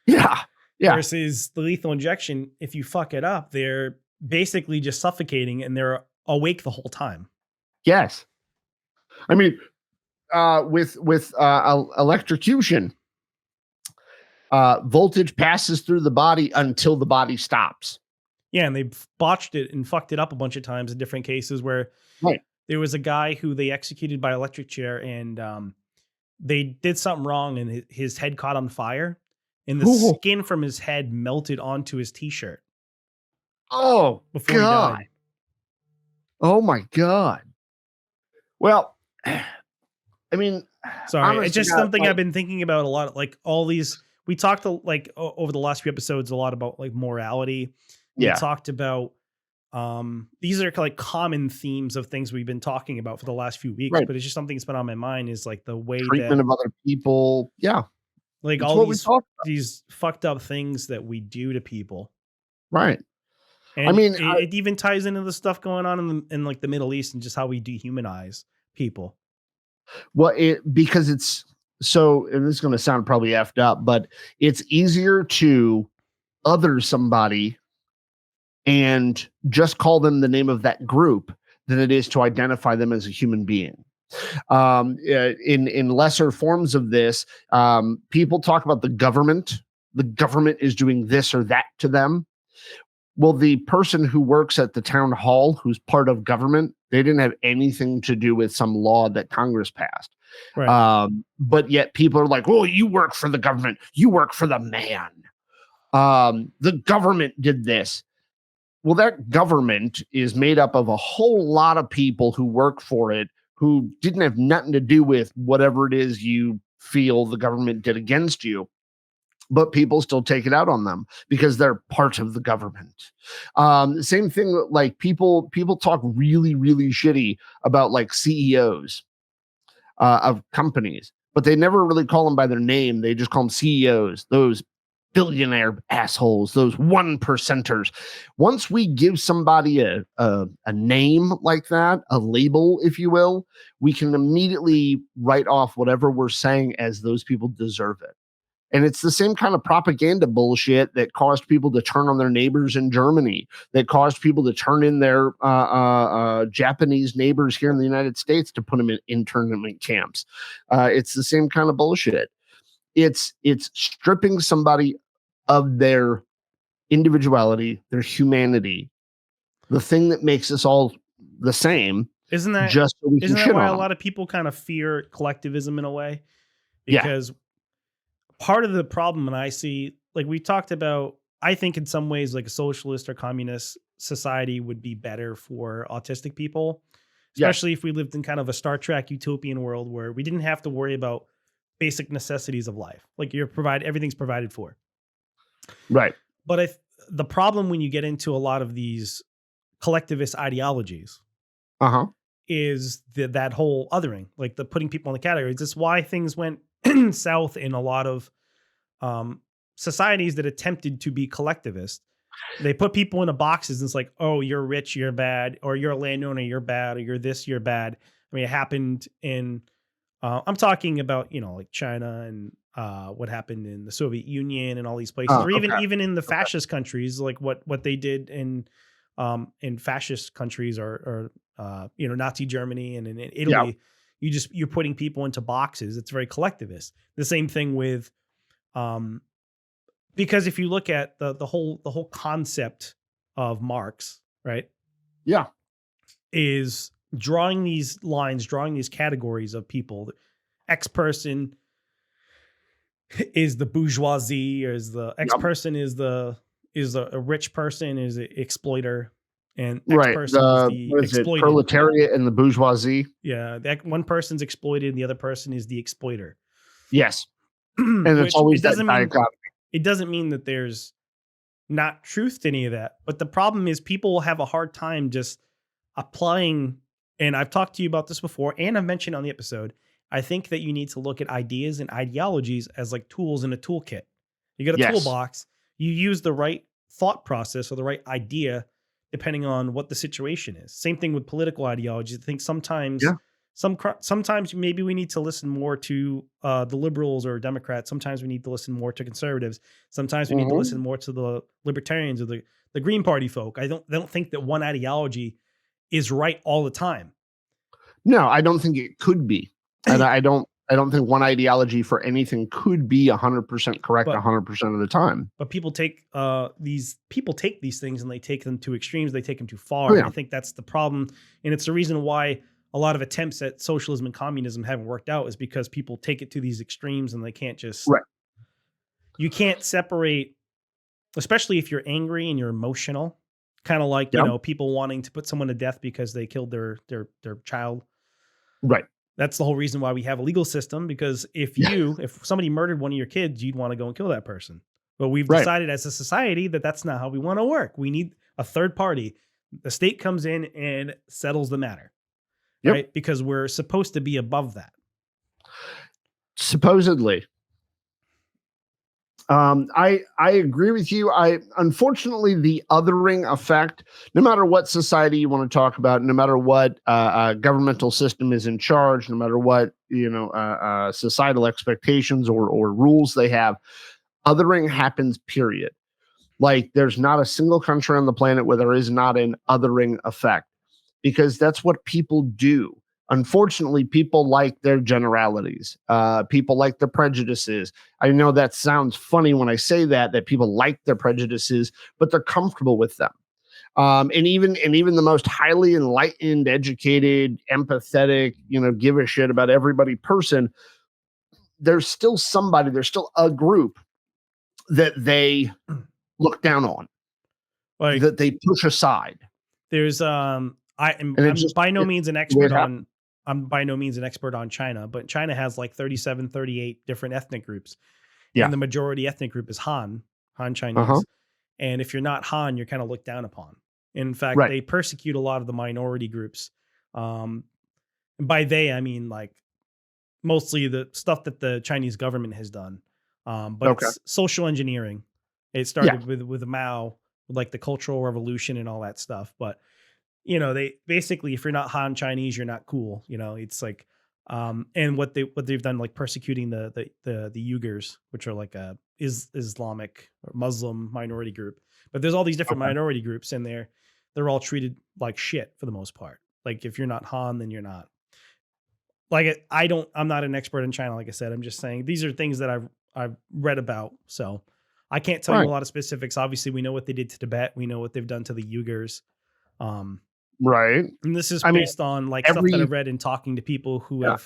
Yeah. Yeah. Versus the lethal injection, if you fuck it up, they're basically just suffocating and they're awake the whole time. Yes. I mean, with electrocution, voltage passes through the body until the body stops. Yeah, and they botched it and fucked it up a bunch of times in different cases where Right. there was a guy who they executed by electric chair, and they did something wrong and his head caught on fire, and the Ooh. skin from his head melted onto his t-shirt Oh, before he God. died. Oh, my God. Well, I mean, Sorry, honest it's to just God, something like- I've been thinking about a lot. Like, all these, we talked over the last few episodes a lot about like morality. Yeah. We talked about these are like common themes of things we've been talking about for the last few weeks, Right. but it's just something that's been on my mind, is like the way treatment that of other people. Yeah. like That's all what we these talked about. these fucked up things that we do to people. Right. And mean, it even ties into the stuff going on in like the Middle East and just how we dehumanize people. Well, because it's so, and this is going to sound probably effed up, but it's easier to other somebody and just call them the name of that group than it is to identify them as a human being. In lesser forms of this, people talk about the government. The government is doing this or that to them. Well, the person who works at the town hall, who's part of government, they didn't have anything to do with some law that Congress passed. Right. But yet people are like, "Oh, you work for the government. You work for the man. The government did this." Well, that government is made up of a whole lot of people who work for it, who didn't have nothing to do with whatever it is you feel the government did against you. But people still take it out on them because they're part of the government. Same thing, like people talk really, really shitty about like CEOs of companies, but they never really call them by their name. They just call them CEOs, those billionaire assholes, those 1%ers. Once we give somebody a name like that, a label, if you will, we can immediately write off whatever we're saying as those people deserve it. And it's the same kind of propaganda bullshit that caused people to turn on their neighbors in Germany, that caused people to turn in their Japanese neighbors here in the United States to put them in internment camps. It's the same kind of bullshit. It's stripping somebody of their individuality, their humanity, the thing that makes us all the same. Isn't that just so we can isn't that shit why on a them? lot of people kind of fear collectivism in a way? Yeah. Because part of the problem, and I see, like we talked about, I think in some ways like a socialist or communist society would be better for autistic people, especially if we lived in kind of a Star Trek utopian world where we didn't have to worry about basic necessities of life. Like everything's provided for. Right. But the problem when you get into a lot of these collectivist ideologies Uh-huh. is that whole othering, like the putting people in the categories. That's why things went south in a lot of societies that attempted to be collectivist. They put people into boxes. And it's like, oh, you're rich, you're bad, or you're a landowner, you're bad, or you're this, you're bad. I mean, it happened in, I'm talking about, like China and what happened in the Soviet Union and all these places, or even in the fascist countries, like what they did in fascist countries or Nazi Germany and in Italy. Yeah. You're putting people into boxes. It's very collectivist. The same thing with, because if you look at the whole concept of Marx, right? Yeah. Is drawing these lines, drawing these categories of people. X person is the bourgeoisie, or is the X Yep. person is a rich person, is an exploiter, and X Right. person is The the what is it? exploited. Proletariat and the bourgeoisie. Yeah, that one person's exploited, and the other person is the exploiter. Yes. And it's Which always that dichotomy. it doesn't mean that there's not truth to any of that. But the problem is people have a hard time just applying. And I've talked to you about this before, and I've mentioned on the episode. I think that you need to look at ideas and ideologies as like tools in a toolkit. You get a Yes. toolbox, you use the right thought process or the right idea depending on what the situation is. Same thing with political ideologies. I think sometimes Yeah. sometimes maybe we need to listen more to the liberals or Democrats. Sometimes we need to listen more to conservatives. Sometimes we need to Mhm. listen more to the libertarians or the Green Party folk. I don't think that one ideology is right all the time. No, I don't think it could be. And I don't think one ideology for anything could be 100% correct But 100% of the time. but people take these things and they take them to extremes. They take them too Oh far, and yeah. I think that's the problem. And it's the reason why a lot of attempts at socialism and communism haven't worked out, is because people take it to these extremes and they can't just Right. you can't separate, especially if you're angry and you're emotional. Kind of like, Yeah. people wanting to put someone to death because they killed their child. Right. That's the whole reason why we have a legal system, because Yeah. if somebody murdered one of your kids, you'd want to go and kill that person. But we've Right. decided as a society that that's not how we want to work. We need a third party. The state comes in and settles the matter, Yep. right? Because we're supposed to be above that. Supposedly. I agree with you. I unfortunately the othering effect, no matter what society you want to talk about, no matter what governmental system is in charge, no matter what societal expectations or rules they have, othering happens. Period. Like there's not a single country on the planet where there is not an othering effect, because that's what people do. Unfortunately, people like their generalities. People like their prejudices. I know that sounds funny when I say that people like their prejudices, but they're comfortable with them. And even the most highly enlightened, educated, empathetic, give a shit about everybody person, there's still a group that they look down on, Like that they push aside. there's I'm And I'm by no means an the way it expert happens. on I'm by no means an expert on China, but China has like 37, 38 different ethnic groups. Yeah. And the majority ethnic group is Han Uh-huh. Chinese. And if you're not Han, you're kind of looked down upon. In fact, Right. they persecute a lot of the minority groups. Um, and by they, I mean like mostly the stuff that the Chinese government has done. But Okay. it's social engineering. It Yeah. started with Mao, with like the Cultural Revolution and all that stuff. But they basically, if you're not Han Chinese, you're not cool. It's like, and what they've done, like persecuting the Uyghurs, which are like a Islamic or Muslim minority group. But there's all these different Okay. minority groups, and they're all treated like shit for the most part. Like if you're not Han, then you're not. Like I'm not an expert in China. Like I said, I'm just saying these are things that I've read about. So I can't tell you Right. a lot of specifics. Obviously, we know what they did to Tibet. We know what they've done to the Uyghurs. Right. And this is I mean, based on like stuff that every I've read and talking to people yeah.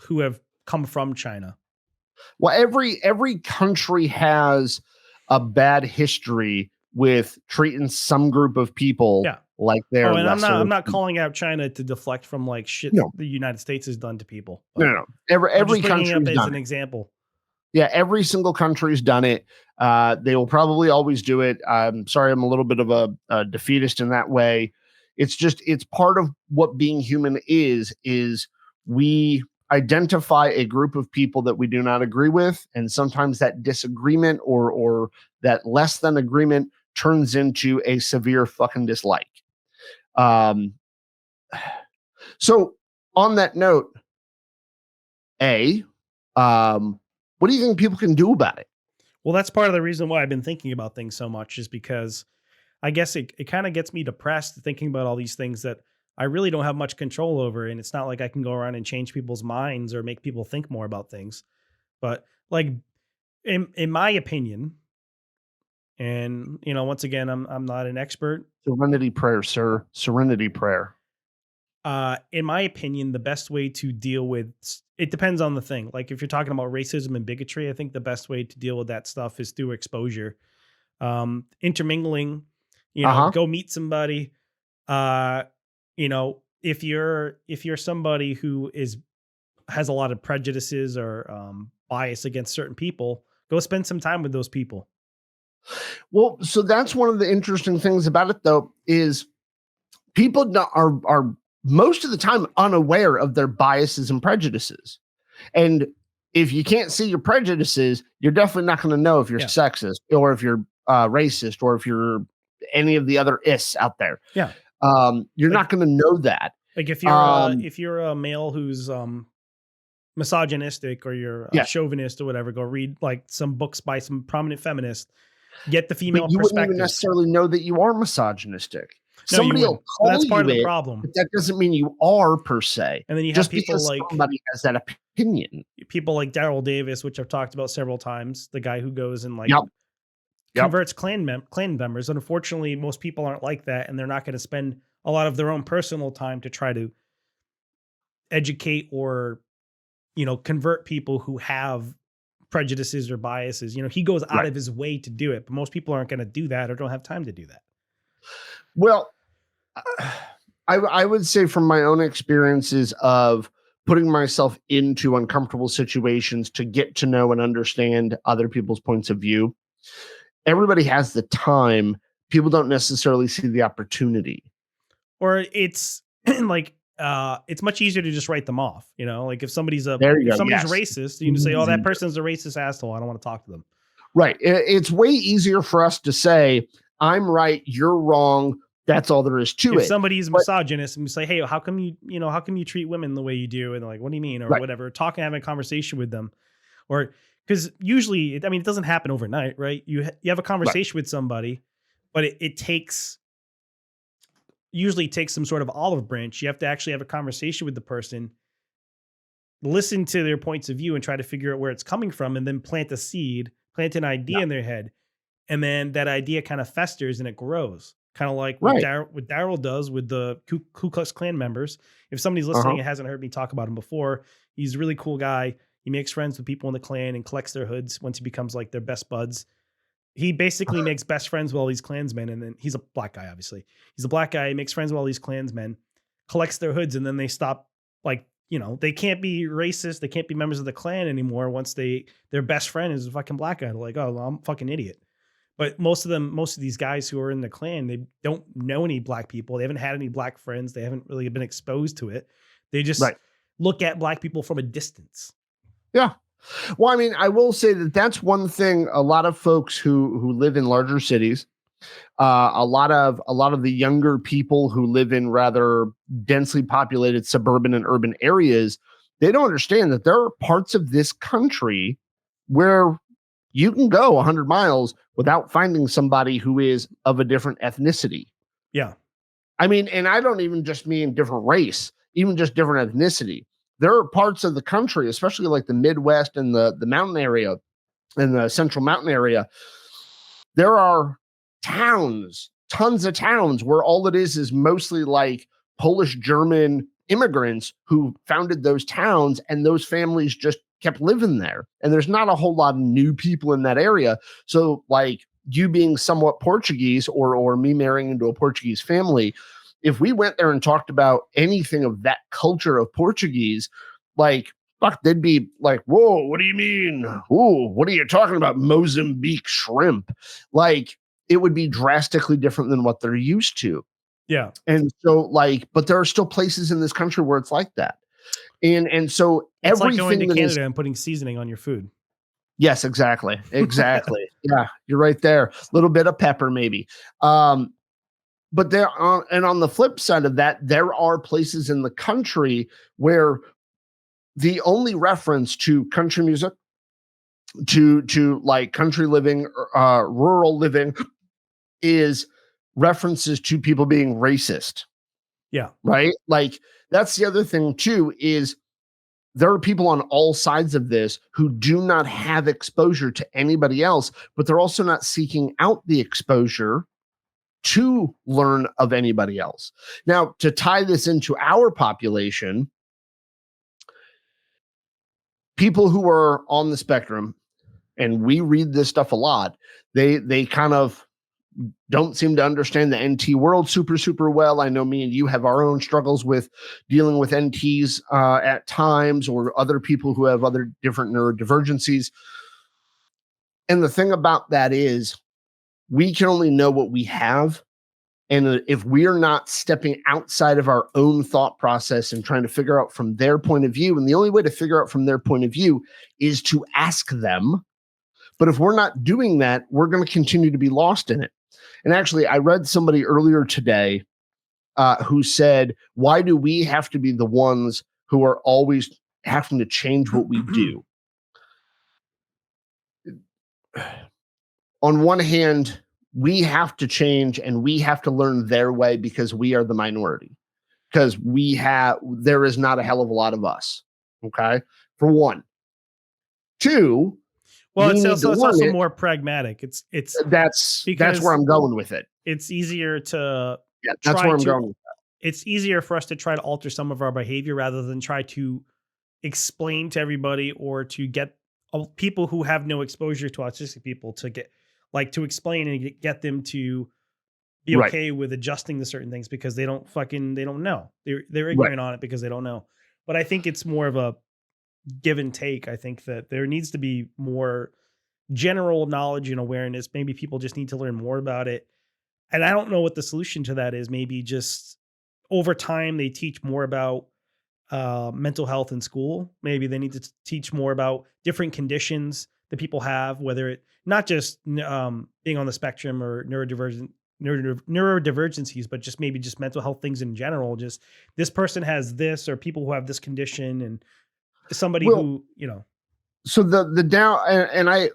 who have come from China. Well, every country has a bad history with treating some group of people Yeah. like they're And lesser. I'm not calling out China to deflect from like shit No. the United States has done to people. No. I'm Every just bringing it up country's as done an it. example. Yeah, every single country's done it. They will probably always do it. I'm sorry, I'm a little bit of a defeatist in that way. It's part of what being human is we identify a group of people that we do not agree with, and sometimes that disagreement or that less than agreement turns into a severe fucking dislike. Um, so on that note, what do you think people can do about it? Well, that's part of the reason why I've been thinking about things so much, is because I guess it kind of gets me depressed thinking about all these things that I really don't have much control over. And it's not like I can go around and change people's minds or make people think more about things. But like in my opinion, and once again, I'm not an expert. Serenity prayer, sir. Serenity prayer. In my opinion, the best way to deal with it depends on the thing. Like if you're talking about racism and bigotry, I think the best way to deal with that stuff is through exposure, intermingling. Uh-huh. Go meet somebody. Uh, if you're somebody who is has a lot of prejudices or bias against certain people, go spend some time with those people. Well, so that's one of the interesting things about it, though, is people are most of the time unaware of their biases and prejudices. And if you can't see your prejudices, you're definitely not going to know if you're Yeah, sexist or if you're racist or if you're any of the other ists out there. yeah. You're Like not going to know that. like Um, if you're a male who's misogynistic or you're a yeah, chauvinist or whatever, go read like some books by some prominent feminists. Get the but female you wouldn't even perspective. necessarily know that you are misogynistic. No, you Somebody wouldn't. will But call that's part you of the it, problem. but that doesn't mean you are per se, And then you have just because somebody has that opinion. people like Daryl Davis, which I've talked about several times, the guy who goes and like Yep. Yep. converts clan members. And unfortunately, most people aren't like that, and they're not going to spend a lot of their own personal time to try to educate or convert people who have prejudices or biases. He goes out Right. of his way to do it, but most people aren't going to do that or don't have time to do that. Well, I would say from my own experiences of putting myself into uncomfortable situations to get to know and understand other people's points of view, everybody has the time. People don't necessarily see the opportunity. Or it's like it's much easier to just write them off. Like There you if go. somebody's Yes. racist, you can just say, "Oh, that Easy. person's a racist asshole. I don't want to talk to them." Right. It's way easier for us to say, I'm right, you're wrong. That's all there is to If it. somebody's But misogynist and we say, "Hey, how come you treat women the way you do?" And they're like, "What do you mean?" or right, whatever, talking, having a conversation with them, or because usually, it doesn't happen overnight, right? You have a right, conversation with somebody, but it usually takes some sort of olive branch. You have to actually have a conversation with the person, listen to their points of view, and try to figure out where it's coming from, and then plant a seed, plant an idea yeah, in their head, and then that idea kind of festers and it grows. Kind of like right. What Daryl does with the Ku Klux Klan members. If somebody's Uh-huh. listening and hasn't heard me talk about him before, he's a really cool guy. He makes friends with people in the Klan and collects their hoods once he becomes like their best buds. He basically makes best friends with all these Klansmen, and then he's a black guy, obviously. He's a black guy, he makes friends with all these Klansmen, collects their hoods, and then they stop, like, they can't be racist, they can't be members of the Klan anymore once their best friend is a fucking black guy. They're like, oh, well, I'm a fucking idiot. But most of these guys who are in the Klan, they don't know any black people. They haven't had any black friends. They haven't really been exposed to it. They just Right. look at black people from a distance. Yeah. Well, I mean, I will say that that's one thing a lot of folks who live in larger cities, a lot of the younger people who live in rather densely populated suburban and urban areas, they don't understand that there are parts of this country where you can go 100 miles without finding somebody who is of a different ethnicity. Yeah. I mean, and I don't even just mean different race, even just different ethnicity. There are parts of the country, especially like the Midwest and the mountain area and the central mountain area. There are towns, tons of towns where all it is mostly like Polish German immigrants who founded those towns, and those families just kept living there. And there's not a whole lot of new people in that area. So, like you being somewhat Portuguese or me marrying into a Portuguese family, if we went there and talked about anything of that culture of Portuguese, like fuck, they'd be like, whoa, what do you mean? Ooh, what are you talking about? Mozambique shrimp. Like it would be drastically different than what they're used to. Yeah. And so, like, but there are still places in this country where it's like that. And so It's like going to everything that is, Canada and putting seasoning on your food. yes, exactly. Exactly. Yeah, you're right there. A little bit of pepper, maybe. But there are, and on the flip side of that, there are places in the country where the only reference to country music, to like country living, rural living, is references to people being racist, Yeah. right? Like that's the other thing too, is there are people on all sides of this who do not have exposure to anybody else, but they're also not seeking out the exposure to learn of anybody else. Now, to tie this into our population, people who are on the spectrum, and we read this stuff a lot, they kind of don't seem to understand the NT world super well. I know me and you have our own struggles with dealing with NTs at times, or other people who have other different neurodivergencies. And the thing about that is, we can only know what we have. And if we're not stepping outside of our own thought process and trying to figure out from their point of view, and the only way to figure out from their point of view is to ask them. But if we're not doing that, we're going to continue to be lost in it. And actually, I read somebody earlier today who said, why do we have to be the ones who are always having to change what we do? On one hand, we have to change and we have to learn their way because we are the minority. Because there is not a hell of a lot of us. Okay. For one. Two, well, it's also more pragmatic. That's where I'm going with it. It's easier to that's where I'm going with that. It's easier for us to try to alter some of our behavior rather than try to explain to everybody, or to get people who have no exposure to autistic people to explain and get them to be okay with adjusting to certain things, because they don't know. They're ignorant on it because they don't know. But I think it's more of a give and take. I think that there needs to be more general knowledge and awareness. Maybe people just need to learn more about it. And I don't know what the solution to that is. Maybe just over time, they teach more about mental health in school. Maybe they need to teach more about different conditions that people have, whether it not just being on the spectrum or neurodivergencies, but just maybe just mental health things in general. Just this person has this, or people who have this condition, and somebody who, So the down, and I,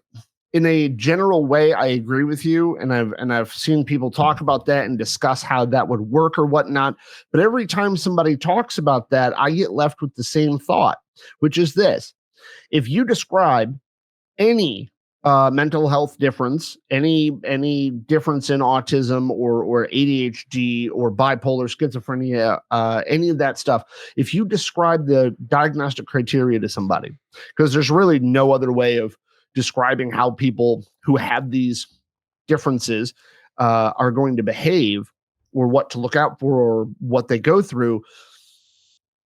in a general way, I agree with you, and I've seen people talk about that and discuss how that would work or whatnot. But every time somebody talks about that, I get left with the same thought, which is this: if you describe any mental health difference, any difference in autism or ADHD or bipolar, schizophrenia, any of that stuff, if you describe the diagnostic criteria to somebody, because there's really no other way of describing how people who have these differences are going to behave, or what to look out for, or what they go through.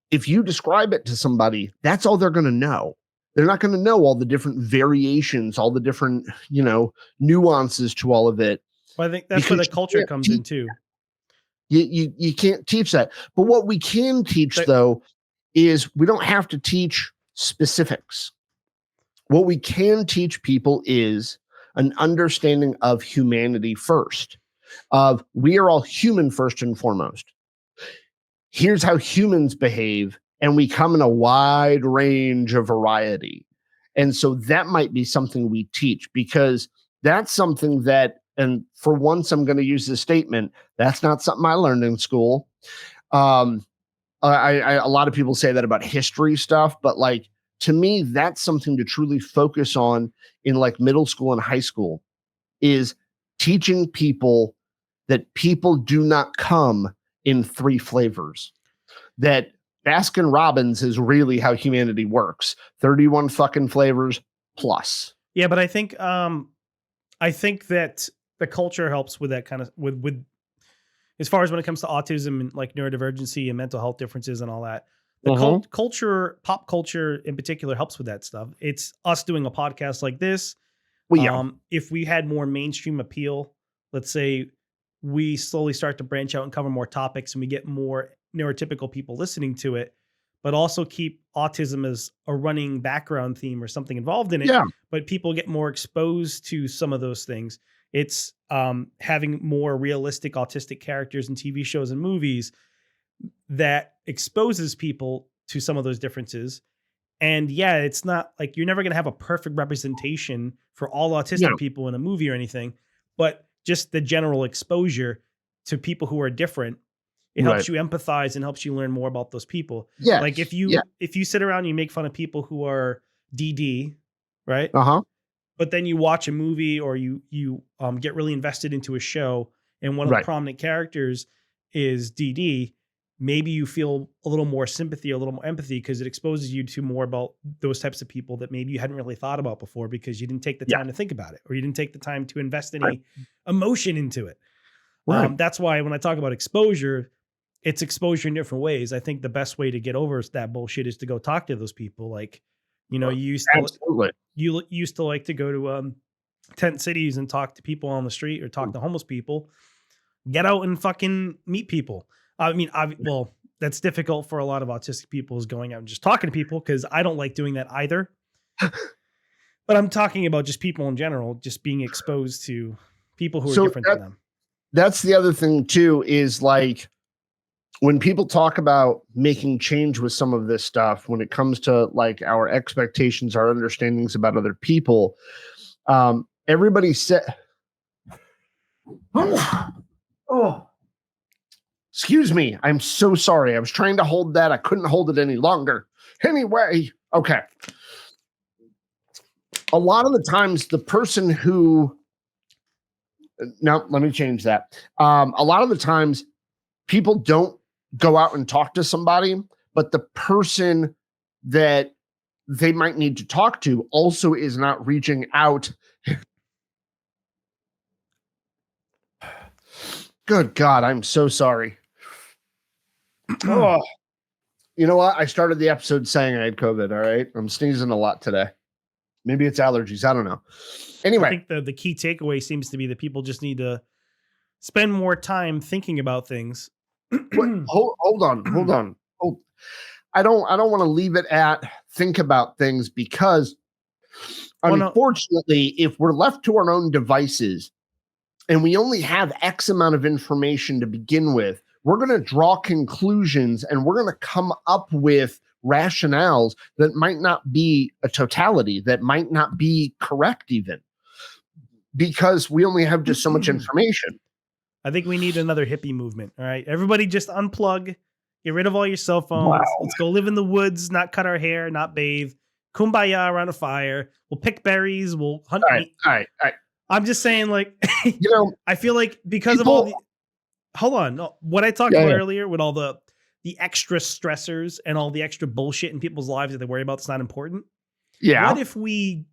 If you describe it to somebody, that's all they're going to know. They're not going to know all the different variations, all the different, nuances to all of it. Well, I think that's where the culture comes in too. You can't teach that. But what we can teach, though, is we don't have to teach specifics. What we can teach people is an understanding of humanity first, of we are all human first and foremost. Here's how humans behave, and we come in a wide range of variety. And so that might be something we teach, because that's something that, and for once, I'm going to use this statement, that's not something I learned in school. A lot of people say that about history stuff, but to me, that's something to truly focus on in middle school and high school, is teaching people that people do not come in 3 flavors, that Baskin Robbins is really how humanity works. 31 fucking flavors plus. Yeah, but I think that the culture helps with that kind of with as far as when it comes to autism and neurodivergency and mental health differences and all that. The culture, pop culture in particular, helps with that stuff. It's us doing a podcast like this. Well, yeah. If we had more mainstream appeal, let's say we slowly start to branch out and cover more topics, and we get more neurotypical people listening to it, but also keep autism as a running background theme or something involved in it. Yeah. But people get more exposed to some of those things. It's having more realistic autistic characters in TV shows and movies that exposes people to some of those differences. And yeah, it's not you're never going to have a perfect representation for all autistic people in a movie or anything, but just the general exposure to people who are different, it helps you empathize and helps you learn more about those people. Yeah. If you sit around and you make fun of people who are DD, right? Uh-huh. But then you watch a movie, or you get really invested into a show, and one of the Right. prominent characters is DD, maybe you feel a little more sympathy, a little more empathy, because it exposes you to more about those types of people that maybe you hadn't really thought about before because you didn't take the Yeah. time to think about it, or you didn't take the time to invest Right. any emotion into it. Right. That's why when I talk about exposure, it's exposure in different ways. I think the best way to get over that bullshit is to go talk to those people. Like, you know, Absolutely. you used to like to go to tent cities and talk to people on the street or talk to homeless people. Get out and fucking meet people. I mean, well, that's difficult for a lot of autistic people, is going out and just talking to people, because I don't like doing that either. But I'm talking about just people in general, just being exposed to people who are So different than them. that's the other thing too, is like when people talk about making change with some of this stuff, when it comes to like our expectations, our understandings about other people, everybody said, oh, excuse me. I'm so sorry. I was trying to hold that. I couldn't hold it any longer. Anyway, okay. A lot of the times, the person who, no, let me change that. A lot of the times, people don't go out and talk to somebody, but the person that they might need to talk to also is not reaching out. Good God, I'm so sorry. Oh, you know what? I started the episode saying I had COVID. All right. I'm sneezing a lot today. Maybe it's allergies. I don't know. I Anyway, think the key takeaway seems to be that people just need to spend more time thinking about things. hold on. I don't want to leave it at think about things, because unfortunately, if we're left to our own devices and we only have X amount of information to begin with, we're going to draw conclusions and we're going to come up with rationales that might not be a totality, that might not be correct even, because we only have just so much information. I think we need another hippie movement. All right. Everybody just unplug, get rid of all your cell phones. Wow. Let's go live in the woods, not cut our hair, not bathe. Kumbaya around a fire. We'll pick berries. We'll hunt meat. All right. I'm just saying, like, You know, I feel like because of all the, hold on. No, what I talked about earlier with all the extra stressors and all the extra bullshit in people's lives that they worry about that's not important. Yeah. What if we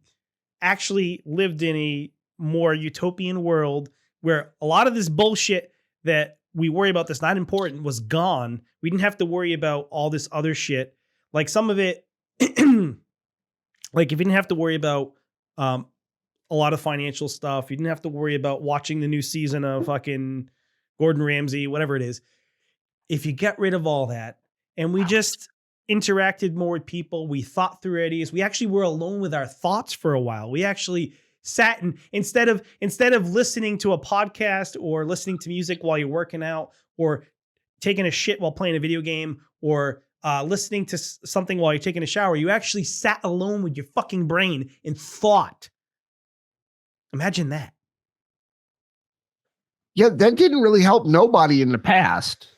actually lived in a more utopian world where a lot of this bullshit that we worry about that's not important was gone? We didn't have to worry about all this other shit. Like some of it, like if you didn't have to worry about a lot of financial stuff, you didn't have to worry about watching the new season of fucking Gordon Ramsay, whatever it is. If you get rid of all that and we just interacted more with people, we thought through ideas, we actually were alone with our thoughts for a while. We actually sat and instead of listening to a podcast or listening to music while you're working out or taking a shit while playing a video game or listening to something while you're taking a shower, you actually sat alone with your fucking brain and thought. Imagine that. Yeah, that didn't really help nobody in the past.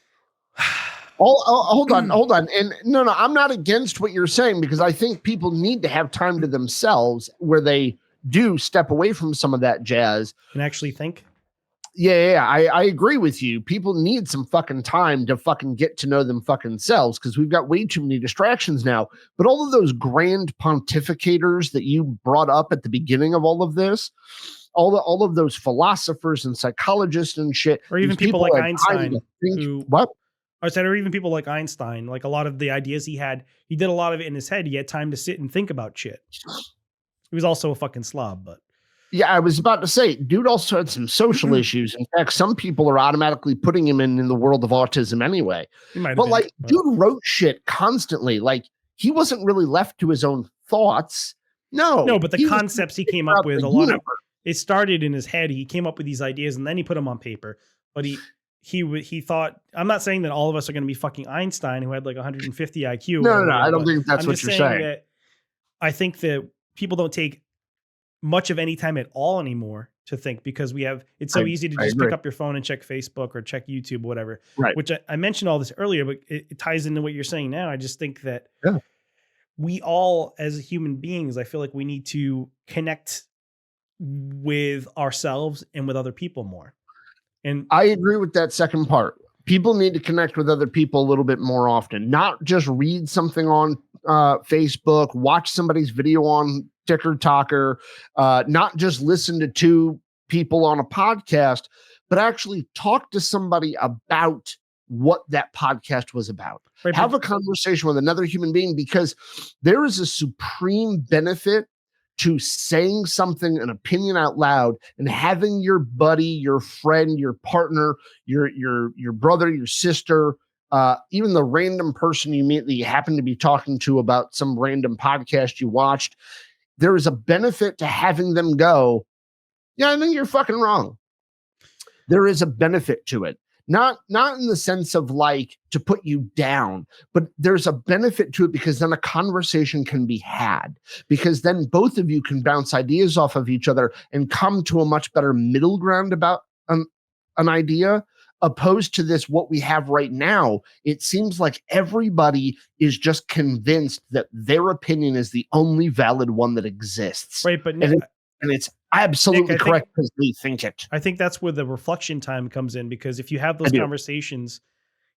Hold on. And no, I'm not against what you're saying, because I think people need to have time to themselves where they do step away from some of that jazz and actually think. Yeah, I agree with you. People need some fucking time to fucking get to know them fucking selves, because we've got way too many distractions now. But all of those grand pontificators that you brought up at the beginning of all of this, all of those philosophers and psychologists and shit, or even people like Einstein, or even people like Einstein, like a lot of the ideas he did a lot of it in his head. He had time to sit and think about shit. He was also a fucking slob, but. Yeah, I was about to say, dude also had some social issues. In fact, some people are automatically putting him in the world of autism anyway. Dude wrote shit constantly. Like, he wasn't really left to his own thoughts. No, but the concepts he came up with, it started in his head. He came up with these ideas and then he put them on paper. But he thought, I'm not saying that all of us are going to be fucking Einstein who had like 150 IQ. No, I don't think that's what you're saying. That I think that people don't take much of any time at all anymore to think, because it's so easy to just pick up your phone and check Facebook or check YouTube, whatever. Right. Which I mentioned all this earlier, but it ties into what you're saying now. I just think that we all, as human beings, I feel like we need to connect with ourselves and with other people more. And I agree with that second part. People need to connect with other people a little bit more often, not just read something on Facebook, watch somebody's video on Ticker Talker, not just listen to two people on a podcast, but actually talk to somebody about what that podcast was about. right, Have but a conversation with another human being, because there is a supreme benefit to saying something, an opinion out loud, and having your buddy, your friend, your partner, your brother, your sister, even the random person you meet that you happen to be talking to about some random podcast you watched. There is a benefit to having them go, yeah, I think you're fucking wrong. There is a benefit to it. Not in the sense of like to put you down, but there's a benefit to it, because then a conversation can be had, because then both of you can bounce ideas off of each other and come to a much better middle ground about an idea, opposed to this what we have right now. It seems like everybody is just convinced that their opinion is the only valid one that exists. right, but And it's absolutely Nick, correct because they think it. I think that's where the reflection time comes in, because if you have those I do. conversations,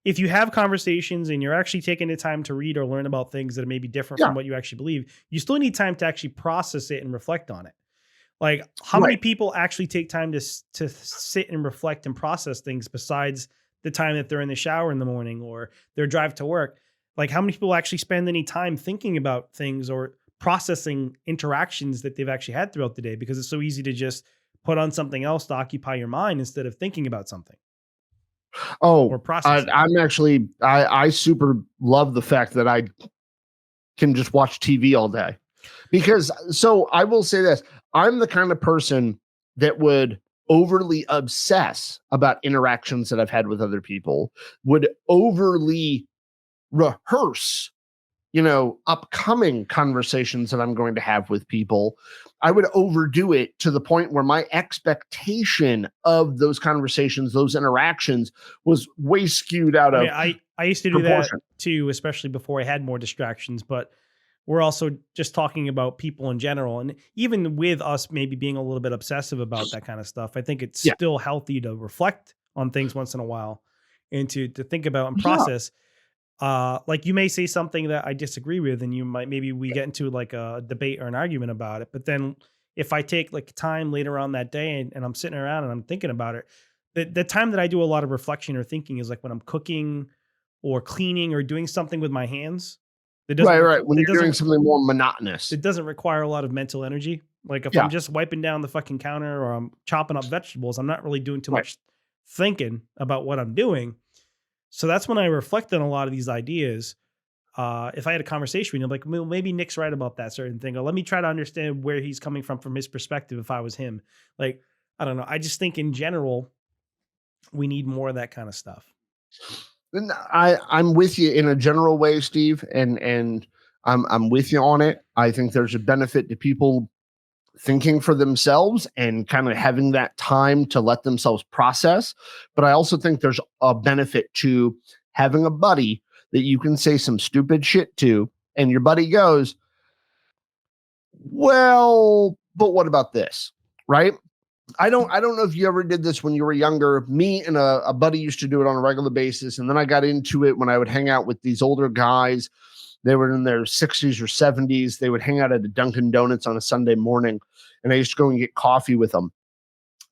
if you have conversations and you're actually taking the time to read or learn about things that may be different Yeah. from what you actually believe, you still need time to actually process it and reflect on it. Like, how many Right. people actually take time to sit and reflect and process things besides the time that they're in the shower in the morning or their drive to work? Like, how many people actually spend any time thinking about things or processing interactions that they've actually had throughout the day? Because it's so easy to just put on something else to occupy your mind instead of thinking about something or Oh, processing. I super love the fact that I can just watch TV all day, because so I will say this, I'm the kind of person that would overly obsess about interactions that I've had with other people, would overly rehearse, upcoming conversations that I'm going to have with people. I would overdo it to the point where my expectation of those conversations, those interactions, was way skewed out I of mean, I used to do that proportion. too, especially before I had more distractions, but we're also just talking about people in general. And even with us maybe being a little bit obsessive about that kind of stuff, I think it's Yeah. still healthy to reflect on things once in a while and to think about and Yeah. process. Like, you may say something that I disagree with, and maybe we get into like a debate or an argument about it. But then if I take like time later on that day and I'm sitting around and I'm thinking about it, the time that I do a lot of reflection or thinking is like when I'm cooking or cleaning or doing something with my hands. That doesn't Right. When that you're doing doesn't something more monotonous. it doesn't require a lot of mental energy. Like, if Yeah. I'm just wiping down the fucking counter or I'm chopping up vegetables, I'm not really doing too Right. much thinking about what I'm doing. So that's when I reflect on a lot of these ideas. If I had a conversation with him, like, well, maybe Nick's right about that certain thing, or let me try to understand where he's coming from his perspective if I was him. Like, I don't know. I just think in general, we need more of that kind of stuff. And I'm with you in a general way, Steve, and I'm with you on it. I think there's a benefit to people thinking for themselves and kind of having that time to let themselves process. But I also think there's a benefit to having a buddy that you can say some stupid shit to, and your buddy goes, well, but what about this? Right? I don't know if you ever did this when you were younger. Me and a buddy used to do it on a regular basis. And then I got into it when I would hang out with these older guys. They were in their 60s or 70s. They would hang out at a Dunkin' Donuts on a Sunday morning, and I used to go and get coffee with them.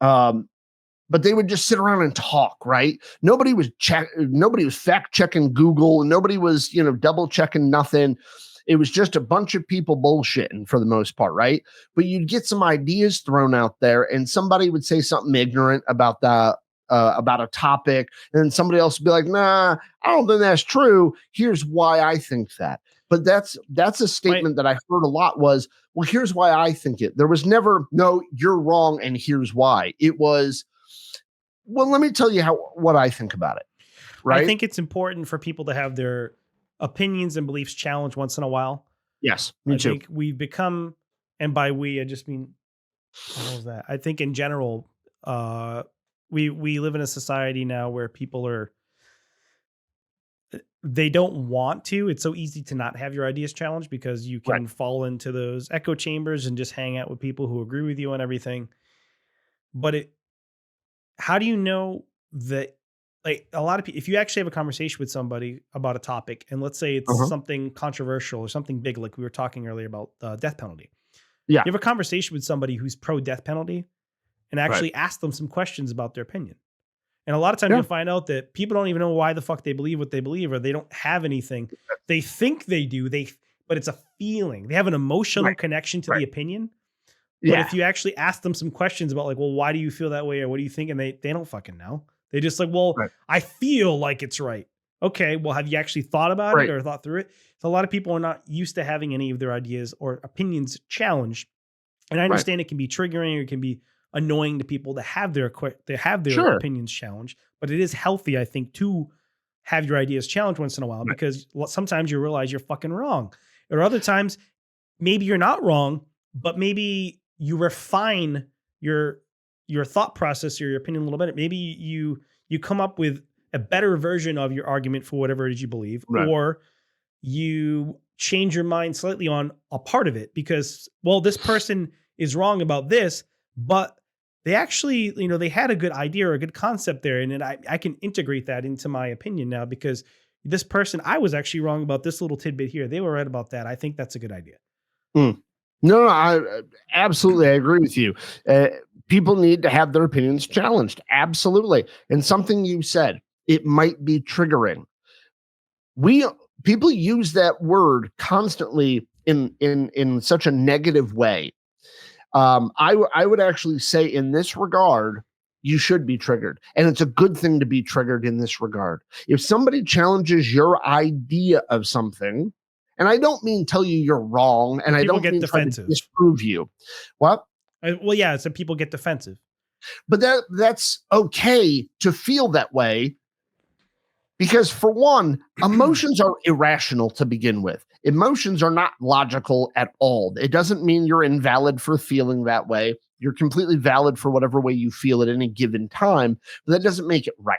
But they would just sit around and talk, right? Nobody was fact checking Google. Nobody was, double checking nothing. It was just a bunch of people bullshitting for the most part, right? But you'd get some ideas thrown out there, and somebody would say something ignorant about about a topic, and then somebody else would be like, "Nah, I don't think that's true. Here's why I think that." But that's a statement that I heard a lot was, "Well, here's why I think it." There was never, "No, you're wrong, and here's why." It was, "Well, let me tell you what I think about it." Right? I think it's important for people to have their opinions and beliefs challenged once in a while. Yes, me I too. think we've become, and by we, I just mean, what was that? I think in general, we live in a society now where people they don't want to. It's so easy to not have your ideas challenged because you can Right. fall into those echo chambers and just hang out with people who agree with you on everything. But how do you know that, like, a lot of people, if you actually have a conversation with somebody about a topic, and let's say it's Uh-huh. something controversial or something big, like we were talking earlier about the death penalty, Yeah. you have a conversation with somebody who's pro death penalty and Right. actually ask them some questions about their opinion. And a lot of times Yeah. you'll find out that people don't even know why the fuck they believe what they believe, or they don't have anything. They think they do, but it's a feeling. They have an emotional Right. connection to Right. the opinion. But Yeah. if you actually ask them some questions about, like, well, why do you feel that way? Or what do you think? And they don't fucking know. They just like, well, Right. I feel like it's right. Okay. Well, have you actually thought about it Right. or thought through it? So a lot of people are not used to having any of their ideas or opinions challenged. And I Right. understand it can be triggering or it can be annoying to people to have their Sure. opinions challenged, but it is healthy, I think, to have your ideas challenged once in a while, Right. because sometimes you realize you're fucking wrong. Or other times, maybe you're not wrong, but maybe you refine your your thought process or your opinion a little bit. Maybe you come up with a better version of your argument for whatever it is you believe, Right. or you change your mind slightly on a part of it because, well, this person is wrong about this, but they actually, they had a good idea or a good concept there. And then I can integrate that into my opinion now because this person, I was actually wrong about this little tidbit here. They were right about that. I think that's a good idea. Mm. No, I absolutely I agree with you. Uh, People need to have their opinions challenged. Absolutely. And something you said, it might be triggering. We People use that word constantly in such a negative way. I would actually say in this regard, you should be triggered, and it's a good thing to be triggered in this regard. If somebody challenges your idea of something, and I don't mean tell you you're wrong, and So I people don't get mean try to defensive. disprove you. What? Well, yeah, so people get defensive. But that's okay to feel that way because, for one, emotions are irrational to begin with. Emotions are not logical at all. It doesn't mean you're invalid for feeling that way. You're completely valid for whatever way you feel at any given time, but that doesn't make it right.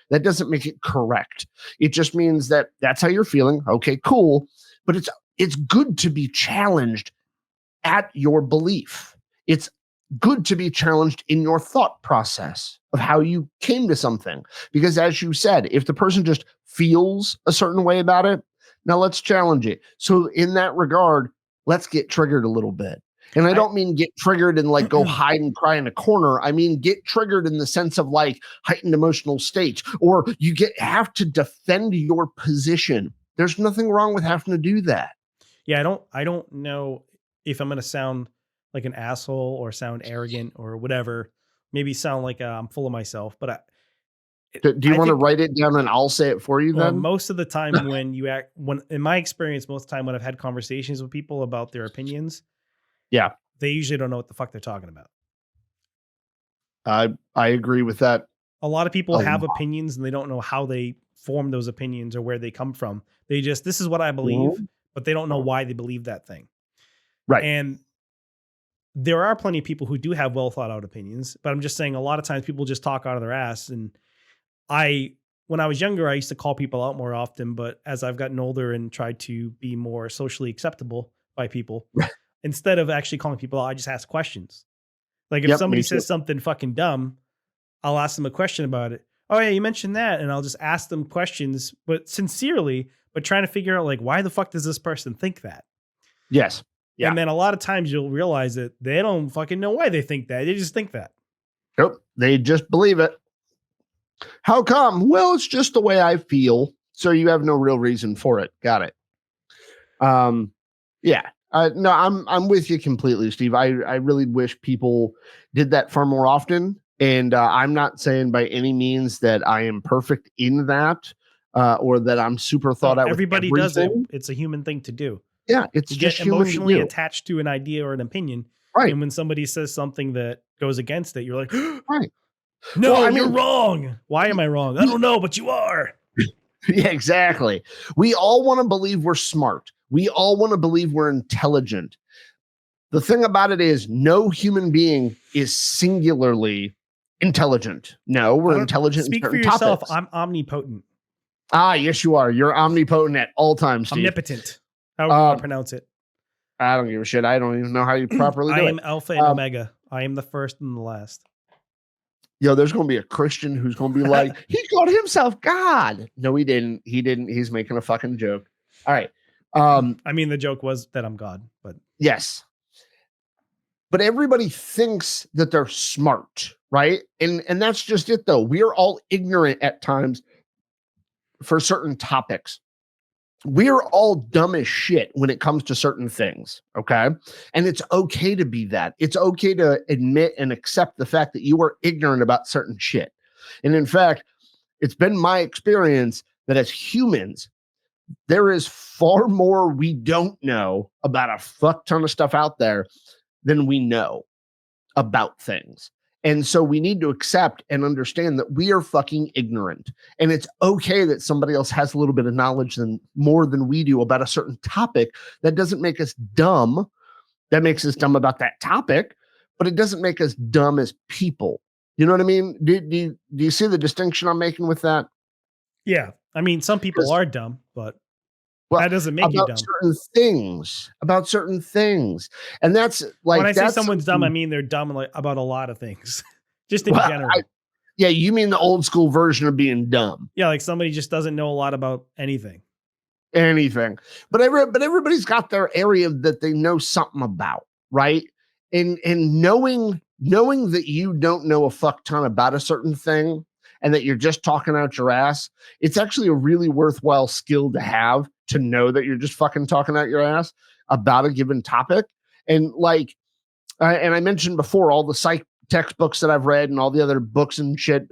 That doesn't make it correct. It just means that that's how you're feeling. Okay, cool. But it's good to be challenged at your belief. It's good to be challenged in your thought process of how you came to something. Because as you said, if the person just feels a certain way about it, now let's challenge it. So in that regard, let's get triggered a little bit. And I I don't mean get triggered and like go hide and cry in a corner. I mean get triggered in the sense of like heightened emotional state, or you have to defend your position. There's nothing wrong with having to do that. Yeah, I don't know if I'm gonna sound like an asshole or sound arrogant or whatever. Maybe sound like I'm full of myself, but Do you I want to think, write it down and I'll say it for you well, then? most of the time when in my experience, most of the time when I've had conversations with people about their opinions, Yeah, they usually don't know what the fuck they're talking about. I agree with that A lot of people a have lot. opinions and they don't know how they form those opinions or where they come from. They just, this is what I believe, Mhm. but they don't know why they believe that thing. Right. And there are plenty of people who do have well thought out opinions, but I'm just saying a lot of times people just talk out of their ass. And when I was younger, I used to call people out more often, but as I've gotten older and tried to be more socially acceptable by people, instead of actually calling people out, I just ask questions. Like if Yep, somebody me too. says something fucking dumb, I'll ask them a question about it. Oh yeah, you mentioned that, and I'll just ask them questions, but sincerely, but trying to figure out like why the fuck does this person think that? Yes. Yeah. And then a lot of times you'll realize that they don't fucking know why they think that. They just think that. Nope. They just believe it. How come? Well, it's just the way I feel. So you have no real reason for it. Got it. Um, yeah. No, I'm with you completely, Steve. I really wish people did that far more often. And I'm not saying by any means that I am perfect in that, or that I'm super No, thought out with everybody does it. everything. It's a human thing to do. Yeah, it's You just get human to emotionally do. attached to an idea or an opinion. Right. And when somebody says something that goes against it, you're like, Right. no, Well, I you're mean, wrong. Why am I wrong? I we, don't know, but you are. yeah, exactly. We all want to believe we're smart. We all want to believe we're intelligent. The thing about it is, no human being is singularly intelligent. No, I we're don't intelligent in speak for certain yourself. topics. I'm omnipotent, Ah, yes, you are. You're omnipotent at all times, Steve. omnipotent, however you want to Um, pronounce it. I don't give a shit. I don't even know how you properly I do am it. Alpha and Omega. I am the first and the last. There's going to be a Christian who's going to be like, he called himself God. No, he didn't. He didn't. He's making a fucking joke. All right. I mean, the joke was that I'm God, but Yes. But everybody thinks that they're smart, right? And that's just it, though. We are all ignorant at times for certain topics. We're all dumb as shit when it comes to certain things. Okay. And it's okay to be that. It's okay to admit and accept the fact that you are ignorant about certain shit. And in fact, it's been my experience that as humans, there is far more we don't know about a fuck ton of stuff out there than we know about things. And so we need to accept and understand that we are fucking ignorant. And it's okay that somebody else has a little bit of knowledge more than we do about a certain topic. That doesn't make us dumb. That makes us dumb about that topic, but it doesn't make us dumb as people. You know what I mean? Do you see the distinction I'm making with that? yeah. I mean, some people are dumb, but Well, that doesn't make you dumb. about certain things. And that's like, When I say someone's dumb, I mean they're dumb like about a lot of things, just in general. Yeah, you mean the old school version of being dumb. Yeah, like somebody just doesn't know a lot about anything. But everybody's got their area that they know something about, right? And knowing that you don't know a fuck ton about a certain thing and that you're just talking out your ass, it's actually a really worthwhile skill to have, to know that you're just fucking talking out your ass about a given topic. And like, and I mentioned before, all the psych textbooks that I've read and all the other books and shit,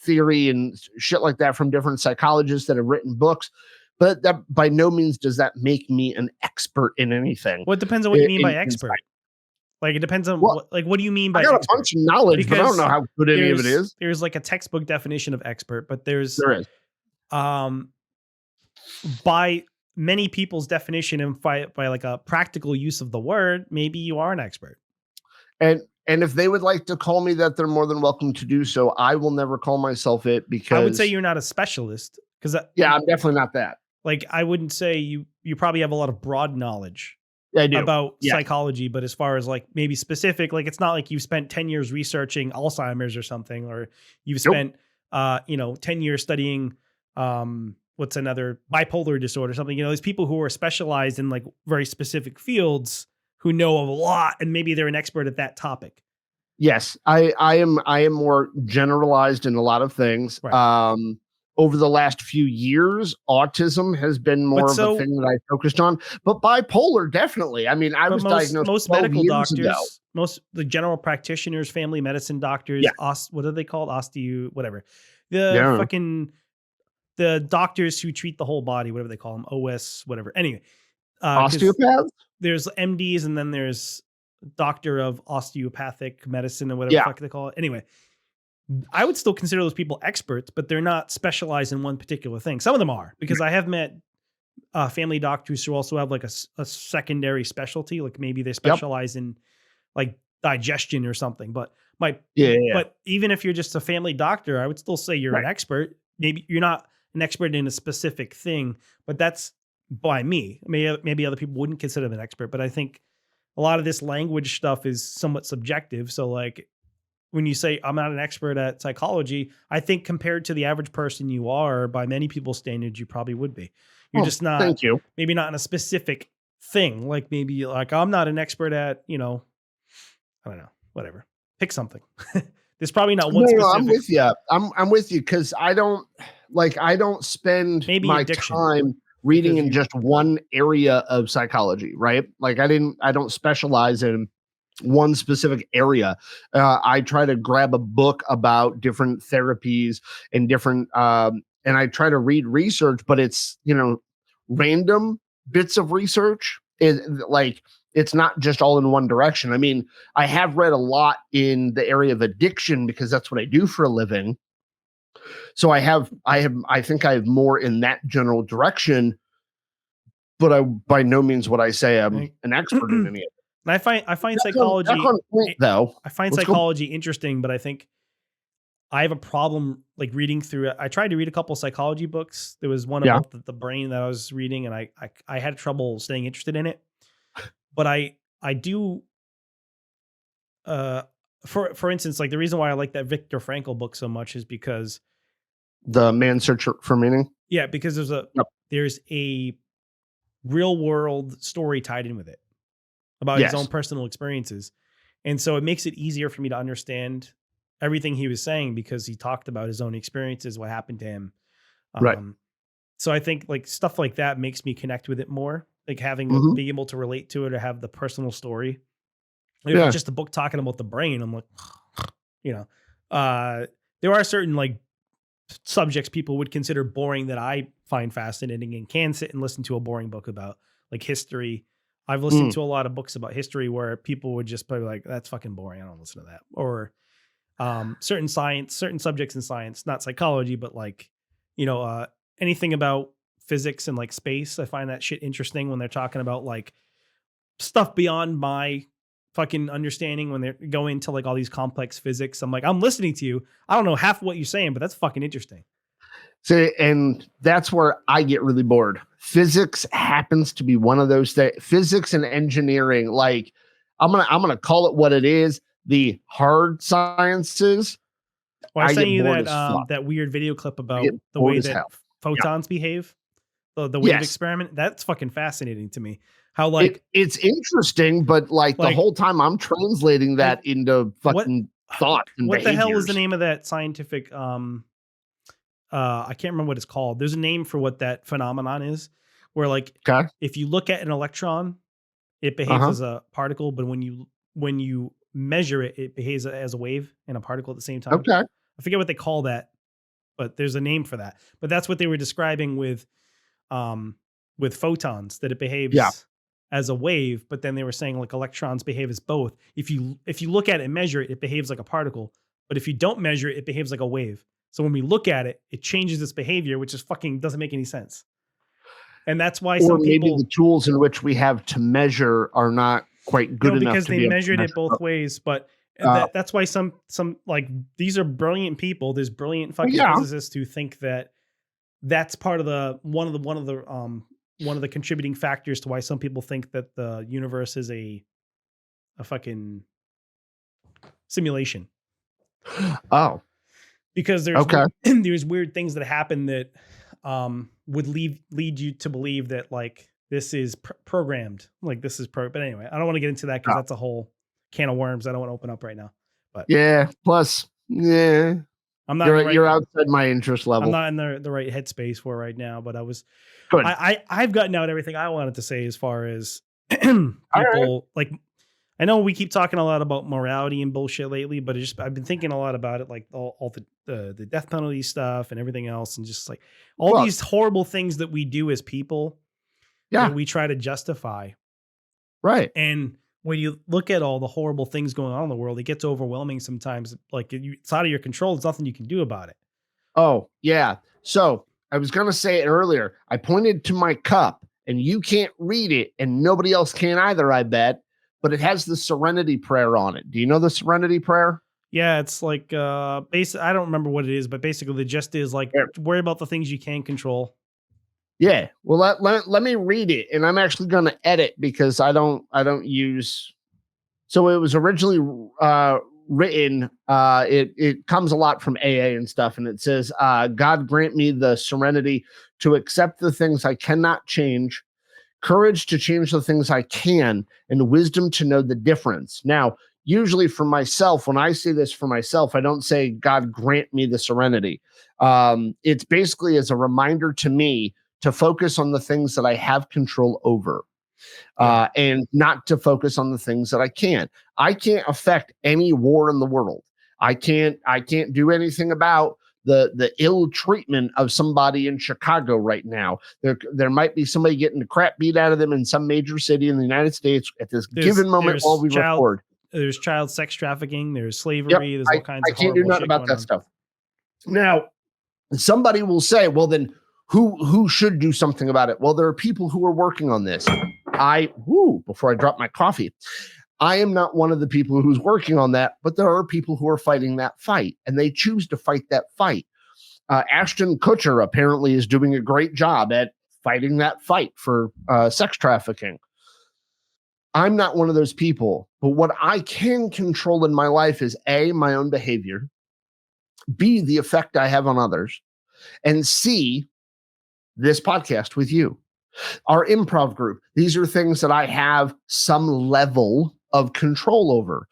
theory and shit like that from different psychologists that have written books. But that by no means does that make me an expert in anything. Well, it depends on what you mean by expert. Like, it depends on what do you mean by expert? I got a bunch of knowledge, because but I don't know how good any of it is. There's like a textbook definition of expert, but there is. By many people's definition and by like a practical use of the word, maybe you are an expert. And if they would like to call me that, they're more than welcome to do so. I will never call myself it, because I would say you're not a specialist, because I'm definitely not that. Like, I wouldn't say you probably have a lot of broad knowledge about psychology, but as far as like maybe specific, like it's not like you've spent 10 years researching Alzheimer's or something, or you've spent 10 years studying what's another bipolar disorder or something. There's people who are specialized in like very specific fields who know a lot, and maybe they're an expert at that topic. Yes, I am more generalized in a lot of things. Right. Over the last few years, autism has been more of a thing that I focused on, but bipolar, definitely. I mean, I was diagnosed most medical doctors ago. Most the general practitioners, family medicine doctors, what are they called? Whatever. The doctors who treat the whole body, whatever they call them, OS, whatever. Anyway, osteopaths. There's MDs, and then there's doctor of osteopathic medicine, or whatever the fuck they call it. Anyway, I would still consider those people experts, but they're not specialized in one particular thing. Some of them are, because I have met family doctors who also have like a secondary specialty. Like maybe they specialize in like digestion or something. But but even if you're just a family doctor, I would still say you're an expert. Maybe you're not an expert in a specific thing, but that's by me. Maybe other people wouldn't consider them an expert, but I think a lot of this language stuff is somewhat subjective. So like, when you say I'm not an expert at psychology, I think compared to the average person you are, by many people's standards, you probably would be. You're just not, maybe not in a specific thing. Like maybe like I'm not an expert at, I don't know, whatever. Pick something. There's probably not one specific. I'm with you. I'm with you, because I don't spend my time reading in just one area of psychology, right? Like I don't specialize in one specific area. I try to grab a book about different therapies and different, and I try to read research, but it's, random bits of research. It's not just all in one direction. I mean, I have read a lot in the area of addiction, because that's what I do for a living. So I think I have more in that general direction, but I by no means would I say I'm an expert in any of it. And I find psychology psychology interesting, but I think I have a problem like reading through it. I tried to read a couple psychology books. There was one about the brain that I was reading, and I had trouble staying interested in it. But I do for instance, like the reason why I like that Viktor Frankl book so much is because The Man's Search for Meaning. because Yep. there's a real world story tied in with it about his own Yes. personal experiences. And so it makes it easier for me to understand everything he was saying because he talked about his own experiences, what happened to him. Right. So I think like stuff like that makes me connect with it more, like Mhm. being able to relate to it or have the personal story. If Yeah. it's just a book talking about the brain, I'm like, you know, there are certain like subjects people would consider boring that I find fascinating and can sit and listen to a boring book about, like history. I've listened Mm. to a lot of books about history where people would just be like, that's fucking boring. I don't listen to that. Or certain subjects in science, not psychology, but like, anything about physics and like space. I find that shit interesting when they're talking about like stuff beyond my fucking understanding when they're going into like all these complex physics. I'm like, I'm listening to you. I don't know half of what you're saying, but that's fucking interesting. See, and that's where I get really bored. Physics happens to be one of those things. Physics and engineering, like I'm gonna call it what it is. The hard sciences, Well, I I sent get you bored as fuck. that weird video clip I get about the bored way as that hell. Yeah. photons behave, the wave Yes. experiment. That's fucking fascinating to me. How like It's interesting, but like the like whole time I'm translating I that into what fucking thoughts and what the hell is the behaviors. name of that scientific I can't remember what it's called. There's a name for what that phenomenon is, where like Okay. if you look at an electron, it behaves Uh-huh. as a particle, but when you measure it, it behaves as a wave and a particle at the same time. Okay. I forget what they call that, but there's a name for that. But that's what they were describing with photons, that it Yeah. behaves as a wave, but then they were saying like electrons behave as both. If you look at it and measure it, it behaves like a particle. But if you don't measure it, it behaves like a wave. So when we look at it, it changes its behavior, which is fucking doesn't make any sense. And that's why Or some maybe the people, tools in which we have to measure are not quite good enough because to they be able to measured it measure. both ways, but Uh, that's why some like these are brilliant people. There's brilliant fucking yeah. physicists who think that that's part of the one of the contributing factors to why some people think that the universe is a fucking simulation, Oh, because okay. there's weird things that happen that would lead you to believe that like this is programmed, like this is but anyway, I don't want to get into that because Oh, that's a whole can of worms I don't want to open up right now. But yeah. Plus, yeah, I'm not in the you're right you're outside my interest I'm level. not in the right headspace for right now, but Good. I've gotten out everything I wanted to say as far as All right. people like, I know we keep talking a lot about morality and bullshit lately, but I've been thinking a lot about it, like all the death penalty stuff and everything else, and just like all Look, these horrible things that we do as people that yeah, we try to justify. right. And when you look at all the horrible things going on in the world, it gets overwhelming sometimes. Like it's out of your control. There's nothing you can do about it. Oh, yeah. So I was gonna say it earlier. I pointed to my cup, and you can't read it, and nobody else can either, I bet. But it has the Serenity Prayer on it. Do you know the Serenity Prayer? Yeah, it's like I don't remember what it is, but basically the gist is like Here. worry about the things you can control. Yeah. Well, let me read it, and I'm actually gonna edit because I don't use. So it was originally written. It comes a lot from AA and stuff, and it says, "God grant me the serenity to accept the things I cannot change, courage to change the things I can, and wisdom to know the difference." Now, usually for myself, when I say this for myself, I don't say, God grant me the serenity. It's basically as a reminder to me to focus on the things that I have control over, Yeah. and not to focus on the things that I can't. I can't affect any war in the world. I can't do anything about the ill treatment of somebody in Chicago right now. There might be somebody getting the crap beat out of them in some major city in the United States at this given moment while we record. There's child sex trafficking, there's Yep, slavery, there's all kinds I of can't do horrible nothing shit about going that on. stuff. Now, somebody will say, well, then who should do something about it? Well, there are people who are working on this. Before I drop my coffee, I am not one of the people who's working on that, but there are people who are fighting that fight, and they choose to fight that fight. Ashton Kutcher apparently is doing a great job at fighting that fight for sex trafficking. I'm not one of those people, But what I can control in my life is A, my own behavior, B, the effect I have on others, and C, this podcast with you. Our improv group. These are things that I have some level of control over.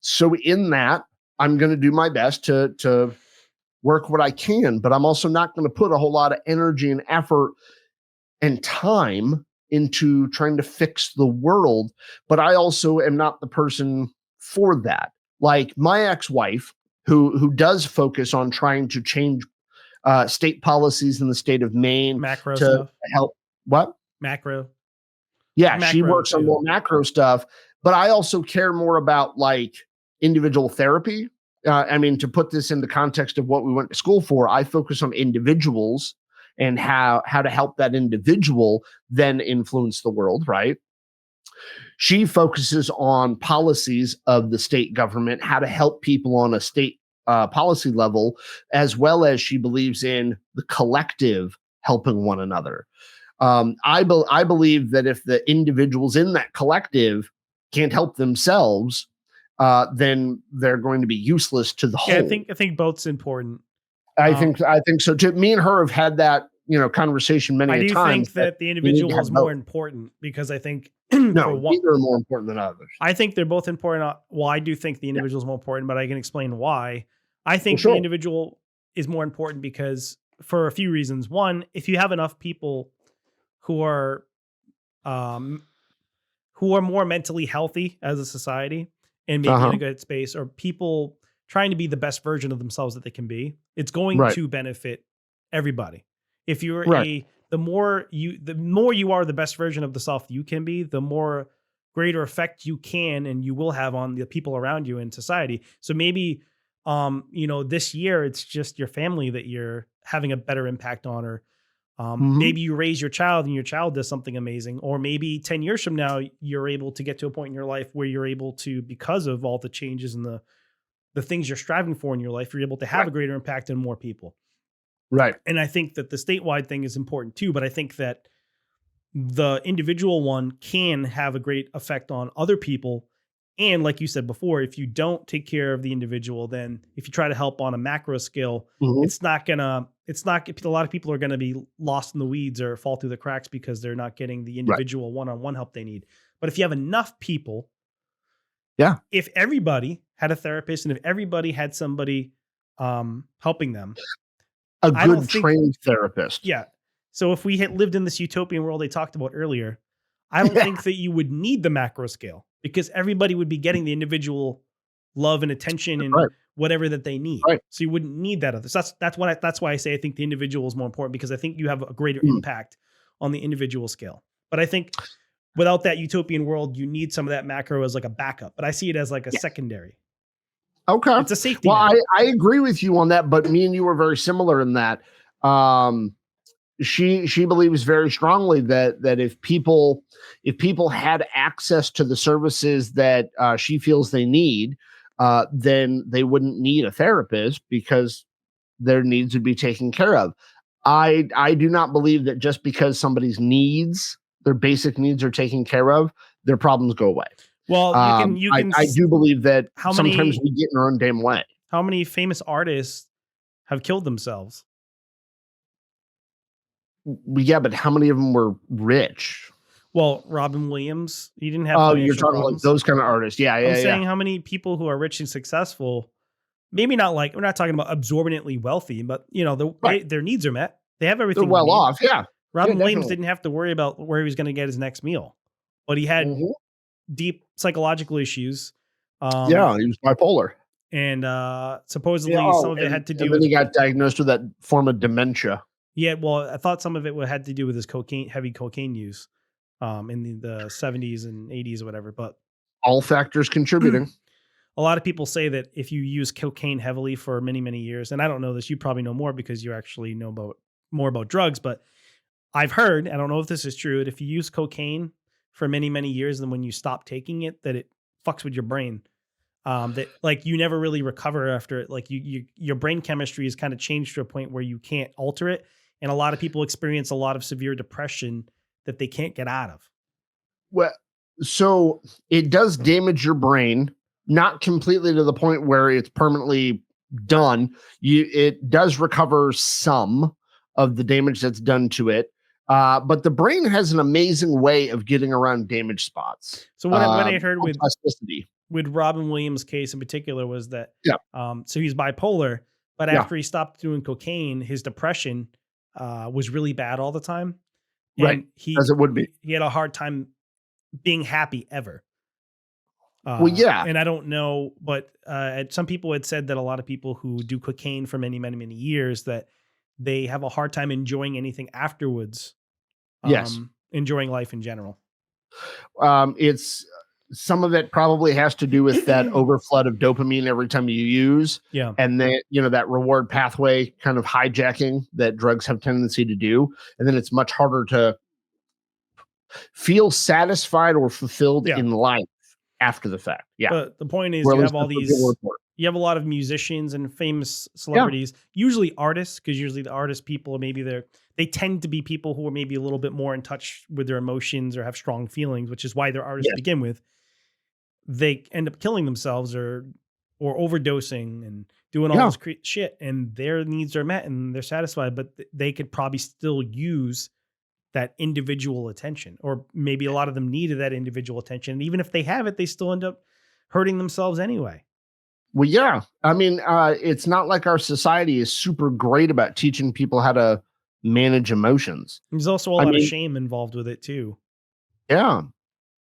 So in that, I'm going to do my best to work what I can, but I'm also not going to put a whole lot of energy and effort and time into trying to fix the world. But I also am not the person for that. Like my ex-wife, who does focus on trying to change state policies in the state of Maine Macro to stuff. help. What? Macro. Yeah, she Macro works on too. more macro stuff, but I also care more about like individual therapy. I mean, to put this in the context of what we went to school for, I focus on individuals and how to help that individual then influence the world, right? She focuses on policies of the state government, how to help people on a state policy level, as well as she believes in the collective helping one another. I believe that if the individuals in that collective can't help themselves, then they're going to be useless to the Yeah, whole. I think both's important. I think so too. Me and her have had that conversation many I a do times think that the you need to individual have is more both. important because I think No, for one, neither are more important than others. I think they're both important. Well, I do think the individual is more important, but I can explain why. I think sure. the individual is more important because for a few reasons. One, if you have enough people who are um, more mentally healthy as a society and maybe in Uh-huh. a good space, or people trying to be the best version of themselves that they can be, it's going Right. to benefit everybody. If you're Right. the more you are the best version of the self you can be, the more greater effect you can and you will have on the people around you in society. So maybe, this year it's just your family that you're having a better impact on, or Mhm. maybe you raise your child and your child does something amazing, or maybe 10 years from now, you're able to get to a point in your life where you're able to, because of all the changes and the things you're striving for in your life, you're able to have Right. a greater impact on more people. Right. And I think that the statewide thing is important too, but I think that the individual one can have a great effect on other people. And like you said before, if you don't take care of the individual, then if you try to help on a macro scale, Mhm. a lot of people are going to be lost in the weeds or fall through the cracks because they're not getting the Right. individual one-on-one help they need. But if you have enough people, Yeah. if everybody had a therapist and if everybody had somebody helping them, A I don't good think, trained therapist. yeah. So if we had lived in this utopian world they talked about earlier, I don't Yeah. think that you would need the macro scale because everybody would be getting the individual love and attention and Right. whatever that they need. Right. So you wouldn't need that other. So that's why I say I think the individual is more important because I think you have a greater Mm. impact on the individual scale. But I think without that utopian world, you need some of that macro as like a backup. But I see it as like a Yeah. secondary. Okay. It's a safety Well, net. I agree with you on that, but me and you were very similar in that. She believes very strongly that if people had access to the services that she feels they need, then they wouldn't need a therapist because their needs would be taken care of. I do not believe that just because somebody's needs, their basic needs are taken care of, their problems go away. Well, you can. I do believe that How sometimes many we get in our own damn way. how many famous artists have killed themselves? Yeah, but how many of them were rich? Well, Robin Williams, he didn't have Oh, financial you're talking problems. like those kind of artists. Yeah, I'm yeah, saying yeah. how many people who are rich and successful, maybe not like we're not talking about absorbently wealthy, but Right. their needs are met. They have They're everything they well need. off. Yeah. Robin Williams definitely. didn't have to worry about where he was going to get his next meal, but he had Mhm. deep psychological issues. Yeah, he was bipolar. And Yeah. supposedly some Oh, of it had to do and then with he got diagnosed with that form of dementia. well, I thought some of it had to do with his heavy cocaine use in the 70s and 80s or whatever. But All factors contributing. a lot of people say that if you use cocaine heavily for many, many years, and I don't know this, you probably know more because you actually know more about drugs, but I've heard, I don't know if this is true, that if you use cocaine for many, many years, and when you stop taking it, that it fucks with your brain. That like you never really recover after it. Like your brain chemistry is kind of changed to a point where you can't alter it. And a lot of people experience a lot of severe depression that they can't get out of. Well, So it does damage your brain, not completely to the point where it's permanently done. It does recover some of the damage that's done to it. But the brain has an amazing way of getting around damage spots. So what I heard with Plasticity. Robin Williams' case in particular was that Yeah. so he's bipolar, but Yeah. after he stopped doing cocaine, his depression was really bad all the time. Right. And he As it would be. he had a hard time being happy ever. Well, yeah. And I don't know, but some people had said that a lot of people who do cocaine for many, many, many years, that they have a hard time enjoying anything afterwards. Yes. Enjoying life in general. It's some of it probably has to do with that overflood of dopamine every time you use. Yeah. And then, that reward pathway kind of hijacking that drugs have tendency to do. And then it's much harder to feel satisfied or fulfilled in life after the fact. Yeah. But the point is, you have all these, you have a lot of musicians and famous celebrities, usually artists, because usually the artist people, maybe they tend to be people who are maybe a little bit more in touch with their emotions or have strong feelings, which is why they're artists to begin with. They end up killing themselves or overdosing and doing all this shit, and their needs are met and they're satisfied, but they could probably still use that individual attention, or maybe a lot of them needed that individual attention. And even if they have it, they still end up hurting themselves anyway. Well, yeah. I mean, it's not like our society is super great about teaching people how to manage emotions. There's also a lot of shame involved with it too. Yeah.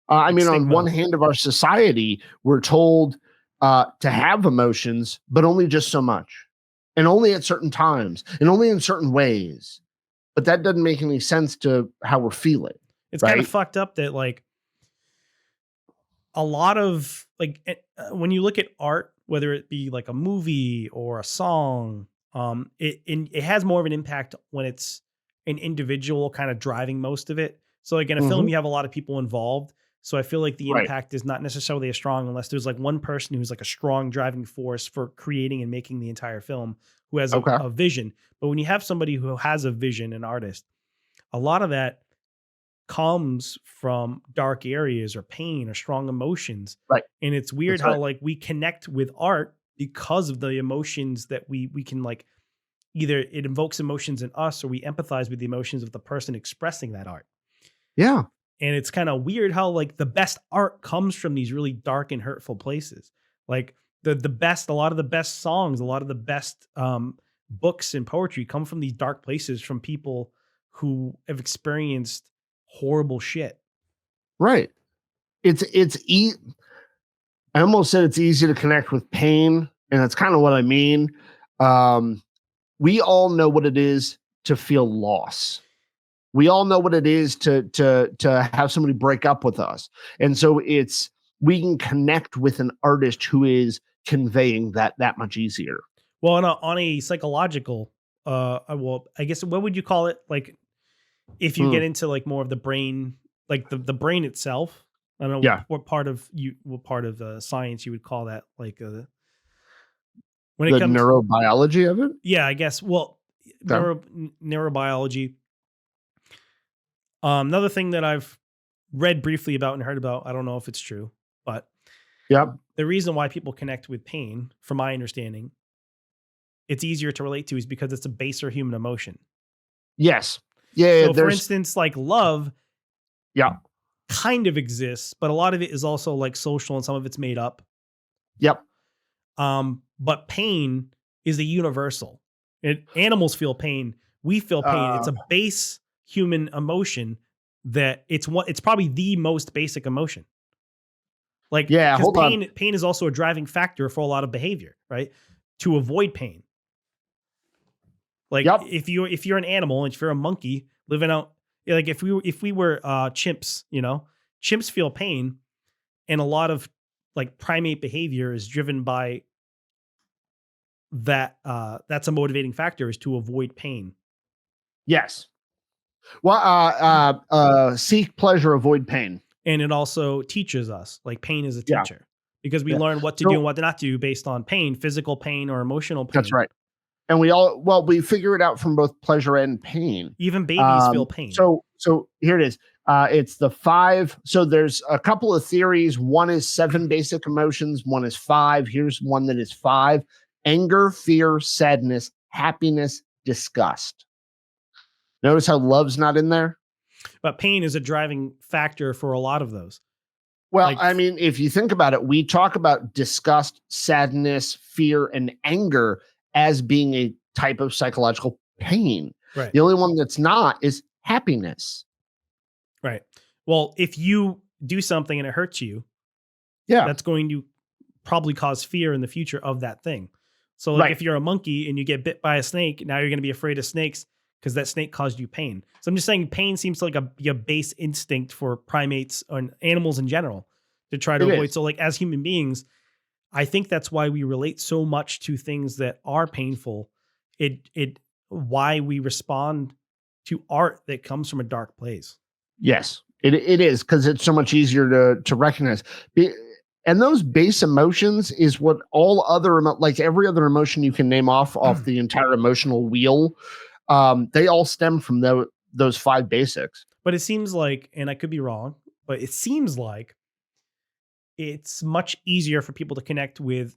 I mean, on one hand of our society, we're told to have emotions, but only just so much, and only at certain times, and only in certain ways. But that doesn't make any sense to how we're feeling. It's kind of fucked up that, like, a lot of, like, when you look at art, whether it be like a movie or a song, it has more of an impact when it's an individual kind of driving most of it. So like in a film, you have a lot of people involved. So I feel like the impact is not necessarily as strong unless there's like one person who's like a strong driving force for creating and making the entire film, who has a vision. But when you have somebody who has a vision, an artist, a lot of that comes from dark areas or pain or strong emotions. Right. And it's weird how like we connect with art because of the emotions that we can, like, either it invokes emotions in us or we empathize with the emotions of the person expressing that art. Yeah. And it's kind of weird how like the best art comes from these really dark and hurtful places. Like a lot of the best songs, a lot of the best books and poetry come from these dark places, from people who have experienced horrible shit. Right. I almost said it's easy to connect with pain, and that's kind of what I mean. We all know what it is to feel loss. We all know what it is to have somebody break up with us. And so we can connect with an artist who is conveying that much easier. Well, on a psychological, well, I guess, what would you call it? Like, if you get into like more of the brain, like the brain itself. I don't know what part of science you would call that, like when it comes neurobiology of it. Yeah, I guess. Well, neurobiology. Another thing that I've read briefly about and heard about, I don't know if it's true, but the reason why people connect with pain, from my understanding, it's easier to relate to, is because it's a baser human emotion. Yes. Yeah. So for instance, like love kind of exists, but a lot of it is also like social and some of it's made up. Yep. But pain is a universal. Animals feel pain. We feel pain. It's a base human emotion that it's probably the most basic emotion. Like, because pain is also a driving factor for a lot of behavior, right? To avoid pain. Like if you're an animal and if you're a monkey living out, like if we were chimps, chimps feel pain, and a lot of like primate behavior is driven by that. That's a motivating factor, is to avoid pain. Yes. Well, seek pleasure, avoid pain. And it also teaches us, like, pain is a teacher, because we learn what to do and what to not do based on pain, physical pain or emotional pain. That's right. And we figure it out from both pleasure and pain. Even babies feel pain. So here it is. It's the 5. So there's a couple of theories. One is 7 basic emotions. One is 5. Here's one that is 5: anger, fear, sadness, happiness, disgust. Notice how love's not in there? But pain is a driving factor for a lot of those. Well, Like, I mean, if you think about it, we talk about disgust, sadness, fear, and anger as being a type of psychological pain. right, The only one that's not is happiness. right. Well, if you do something and it hurts you, Yeah. that's going to probably cause fear in the future of that thing. So like Right. if you're a monkey and you get bit by a snake, now you're going to be afraid of snakes because that snake caused you pain. So I'm just saying pain seems to be a base instinct for primates and animals in general to try to It avoid. is. So like as human beings, I think that's why we relate so much to things that are painful. It why we respond to art that comes from a dark place. Yes, it is, because it's so much easier to recognize. And those base emotions is what all other like every other emotion you can name off the entire emotional wheel. They all stem from those 5 basics. But it seems like, and I could be wrong, but it seems like it's much easier for people to connect with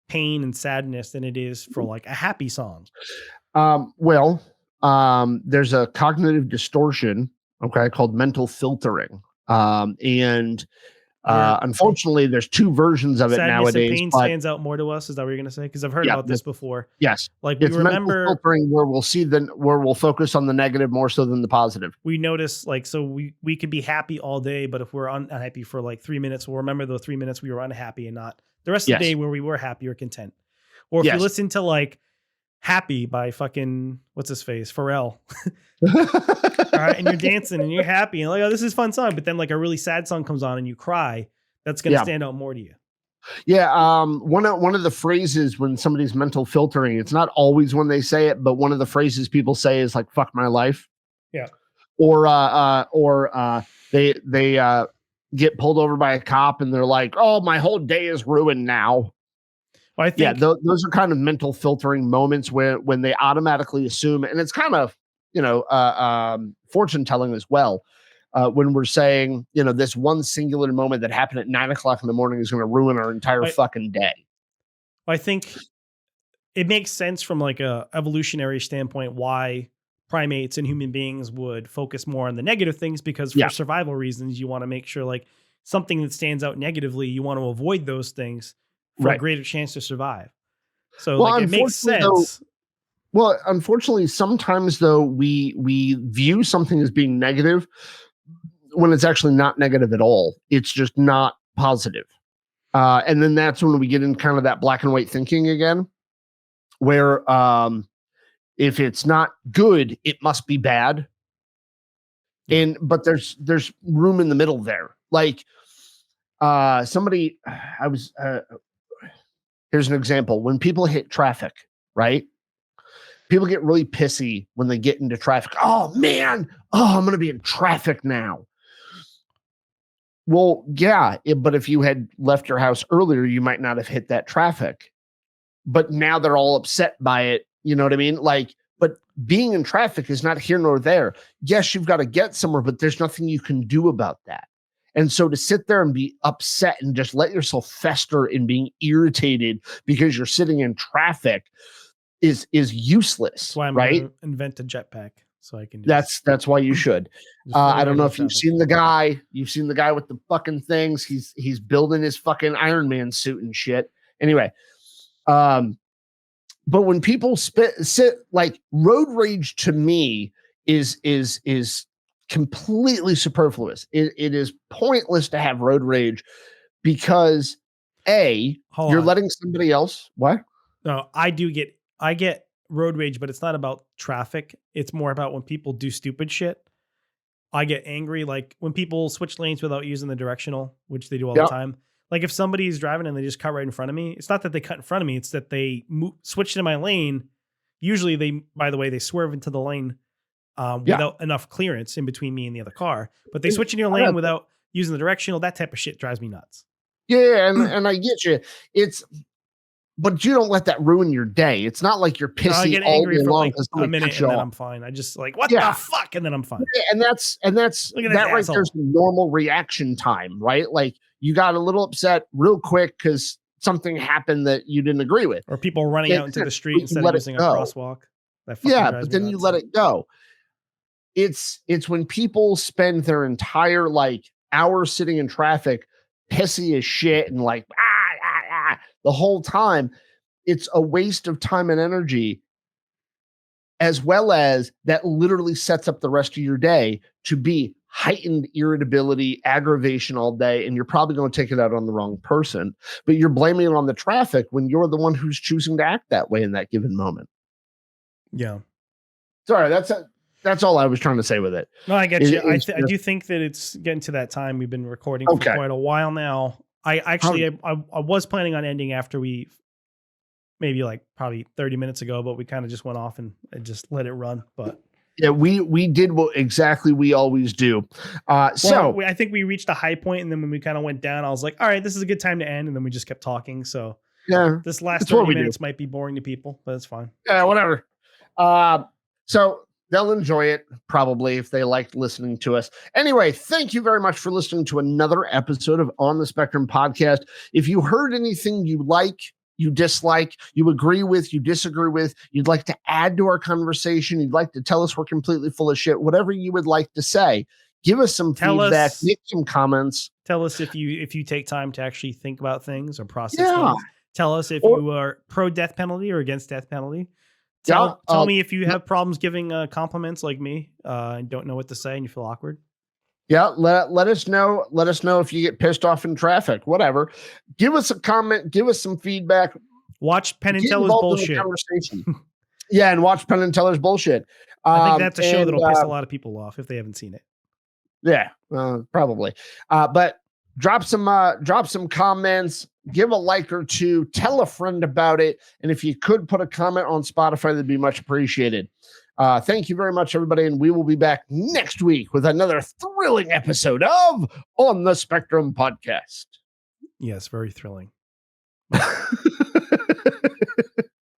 pain and sadness than it is for like a happy song. Well, there's a cognitive distortion, okay, called mental filtering. And Where unfortunately, there's 2 versions of it sadness and nowadays. pain But stands out more to us. Is that what you're going to say? Because I've heard yeah, about this before. yes, Like we it's mental remember, filtering where we'll focus on the negative more so than the positive. we notice like, so we could be happy all day, but if we're unhappy for like 3 minutes, we'll remember the 3 minutes we were unhappy and not the rest of the Yes. day where we were happy or content. Or if you Yes. listen to like Happy by fucking, what's his face? Pharrell. All right. And you're dancing and you're happy and like, oh, this is a fun song. But then like a really sad song comes on and you cry. That's going to Yeah. stand out more to you. Yeah, one of the phrases when somebody's mental filtering, it's not always when they say it, but one of the phrases people say is like "fuck my life." Yeah. Or they get pulled over by a cop and they're like, "Oh, my whole day is ruined now." Well, I think those are kind of mental filtering moments when they automatically assume, and it's kind of fortune telling as well. When we're saying, this one singular moment that happened at 9:00 in the morning is going to ruin our entire fucking day. I think it makes sense from like a evolutionary standpoint why primates and human beings would focus more on the negative things, because for survival reasons, you want to make sure like something that stands out negatively, you want to avoid those things for a greater chance to survive. So like it makes sense. Well, unfortunately, sometimes though we view something as being negative when it's actually not negative at all. It's just not positive. And then that's when we get in kind of that black and white thinking again, where if it's not good, it must be bad. But there's room in the middle there. Like here's an example. When people hit traffic, right? People get really pissy when they get into traffic. Oh man, I'm going to be in traffic now. Well, yeah, but if you had left your house earlier, you might not have hit that traffic. But now they're all upset by it. You know what I mean? Like, but being in traffic is not here nor there. Yes, you've got to get somewhere, but there's nothing you can do about that. And so to sit there and be upset and just let yourself fester in being irritated because you're sitting in traffic is useless. That's why I'm right? going to invent a jetpack. So I can just that's why you should. I don't know if you've seen the guy. You've seen the guy with the fucking things. He's building his fucking Iron Man suit and shit. Anyway, but when people sit like road rage to me is completely superfluous. It is pointless to have road rage because you're letting somebody else. What? No, I get road rage, but it's not about traffic. It's more about when people do stupid shit. I get angry, like when people switch lanes without using the directional, which they do all the time. Like if somebody's driving and they just cut right in front of me, it's not that they cut in front of me. It's that they switched in my lane. Usually they swerve into the lane without enough clearance in between me and the other car. But they switch in your lane without using the directional. That type of shit drives me nuts. Yeah, and I get you. but you don't let that ruin your day. It's not like you're No, I pissy get all angry day for long like because a somebody minute cuts and you then off. I'm fine. I just like, what Yeah. the fuck? And then I'm fine. And that's Look at this that right asshole. there's normal reaction time, right? Like you got a little upset real quick because something happened that you didn't agree with. Or people running out into the street You instead let of it using a go. crosswalk. That fucking Yeah, drives but me then you nuts. let it go. It's when people spend their entire like hour sitting in traffic, pissy as shit, and like the whole time. It's a waste of time and energy, as well as that literally sets up the rest of your day to be heightened irritability, aggravation all day, and you're probably going to take it out on the wrong person. But you're blaming it on the traffic when you're the one who's choosing to act that way in that given moment. Yeah. Sorry, that's all I was trying to say with it. No, I get you. I do think that it's getting to that time. We've been recording for quite a while now. I was planning on ending after we maybe like probably 30 minutes ago, but we kind of just went off and just let it run. But yeah, we did what exactly we always do. So I think we reached a high point, and then when we kind of went down, I was like, all right, this is a good time to end. And then we just kept talking. So yeah, this last 30 minutes might be boring to people, but it's fine. Yeah, whatever. So they'll enjoy it probably if they liked listening to us. Anyway, thank you very much for listening to another episode of On the Spectrum podcast. If you heard anything you like, you dislike, you agree with, you disagree with, you'd like to add to our conversation, you'd like to tell us we're completely full of shit, whatever you would like to say, give us some feedback, make some comments. Tell us if you take time to actually think about things or process things. Tell us if you are pro death penalty or against death penalty. Tell me if you have problems giving compliments like me and don't know what to say and you feel awkward. Yeah, let us know. Let us know if you get pissed off in traffic. Whatever. Give us a comment. Give us some feedback. Watch Penn and Teller's bullshit. Yeah, and watch Penn and Teller's bullshit. I think that's a show that'll piss a lot of people off if they haven't seen it. Yeah, probably. But drop some comments. Give a like or two. Tell a friend about it. And if you could put a comment on Spotify, that'd be much appreciated. Thank you very much, everybody, and we will be back next week with another thrilling episode of On the Spectrum podcast. Yes, very thrilling.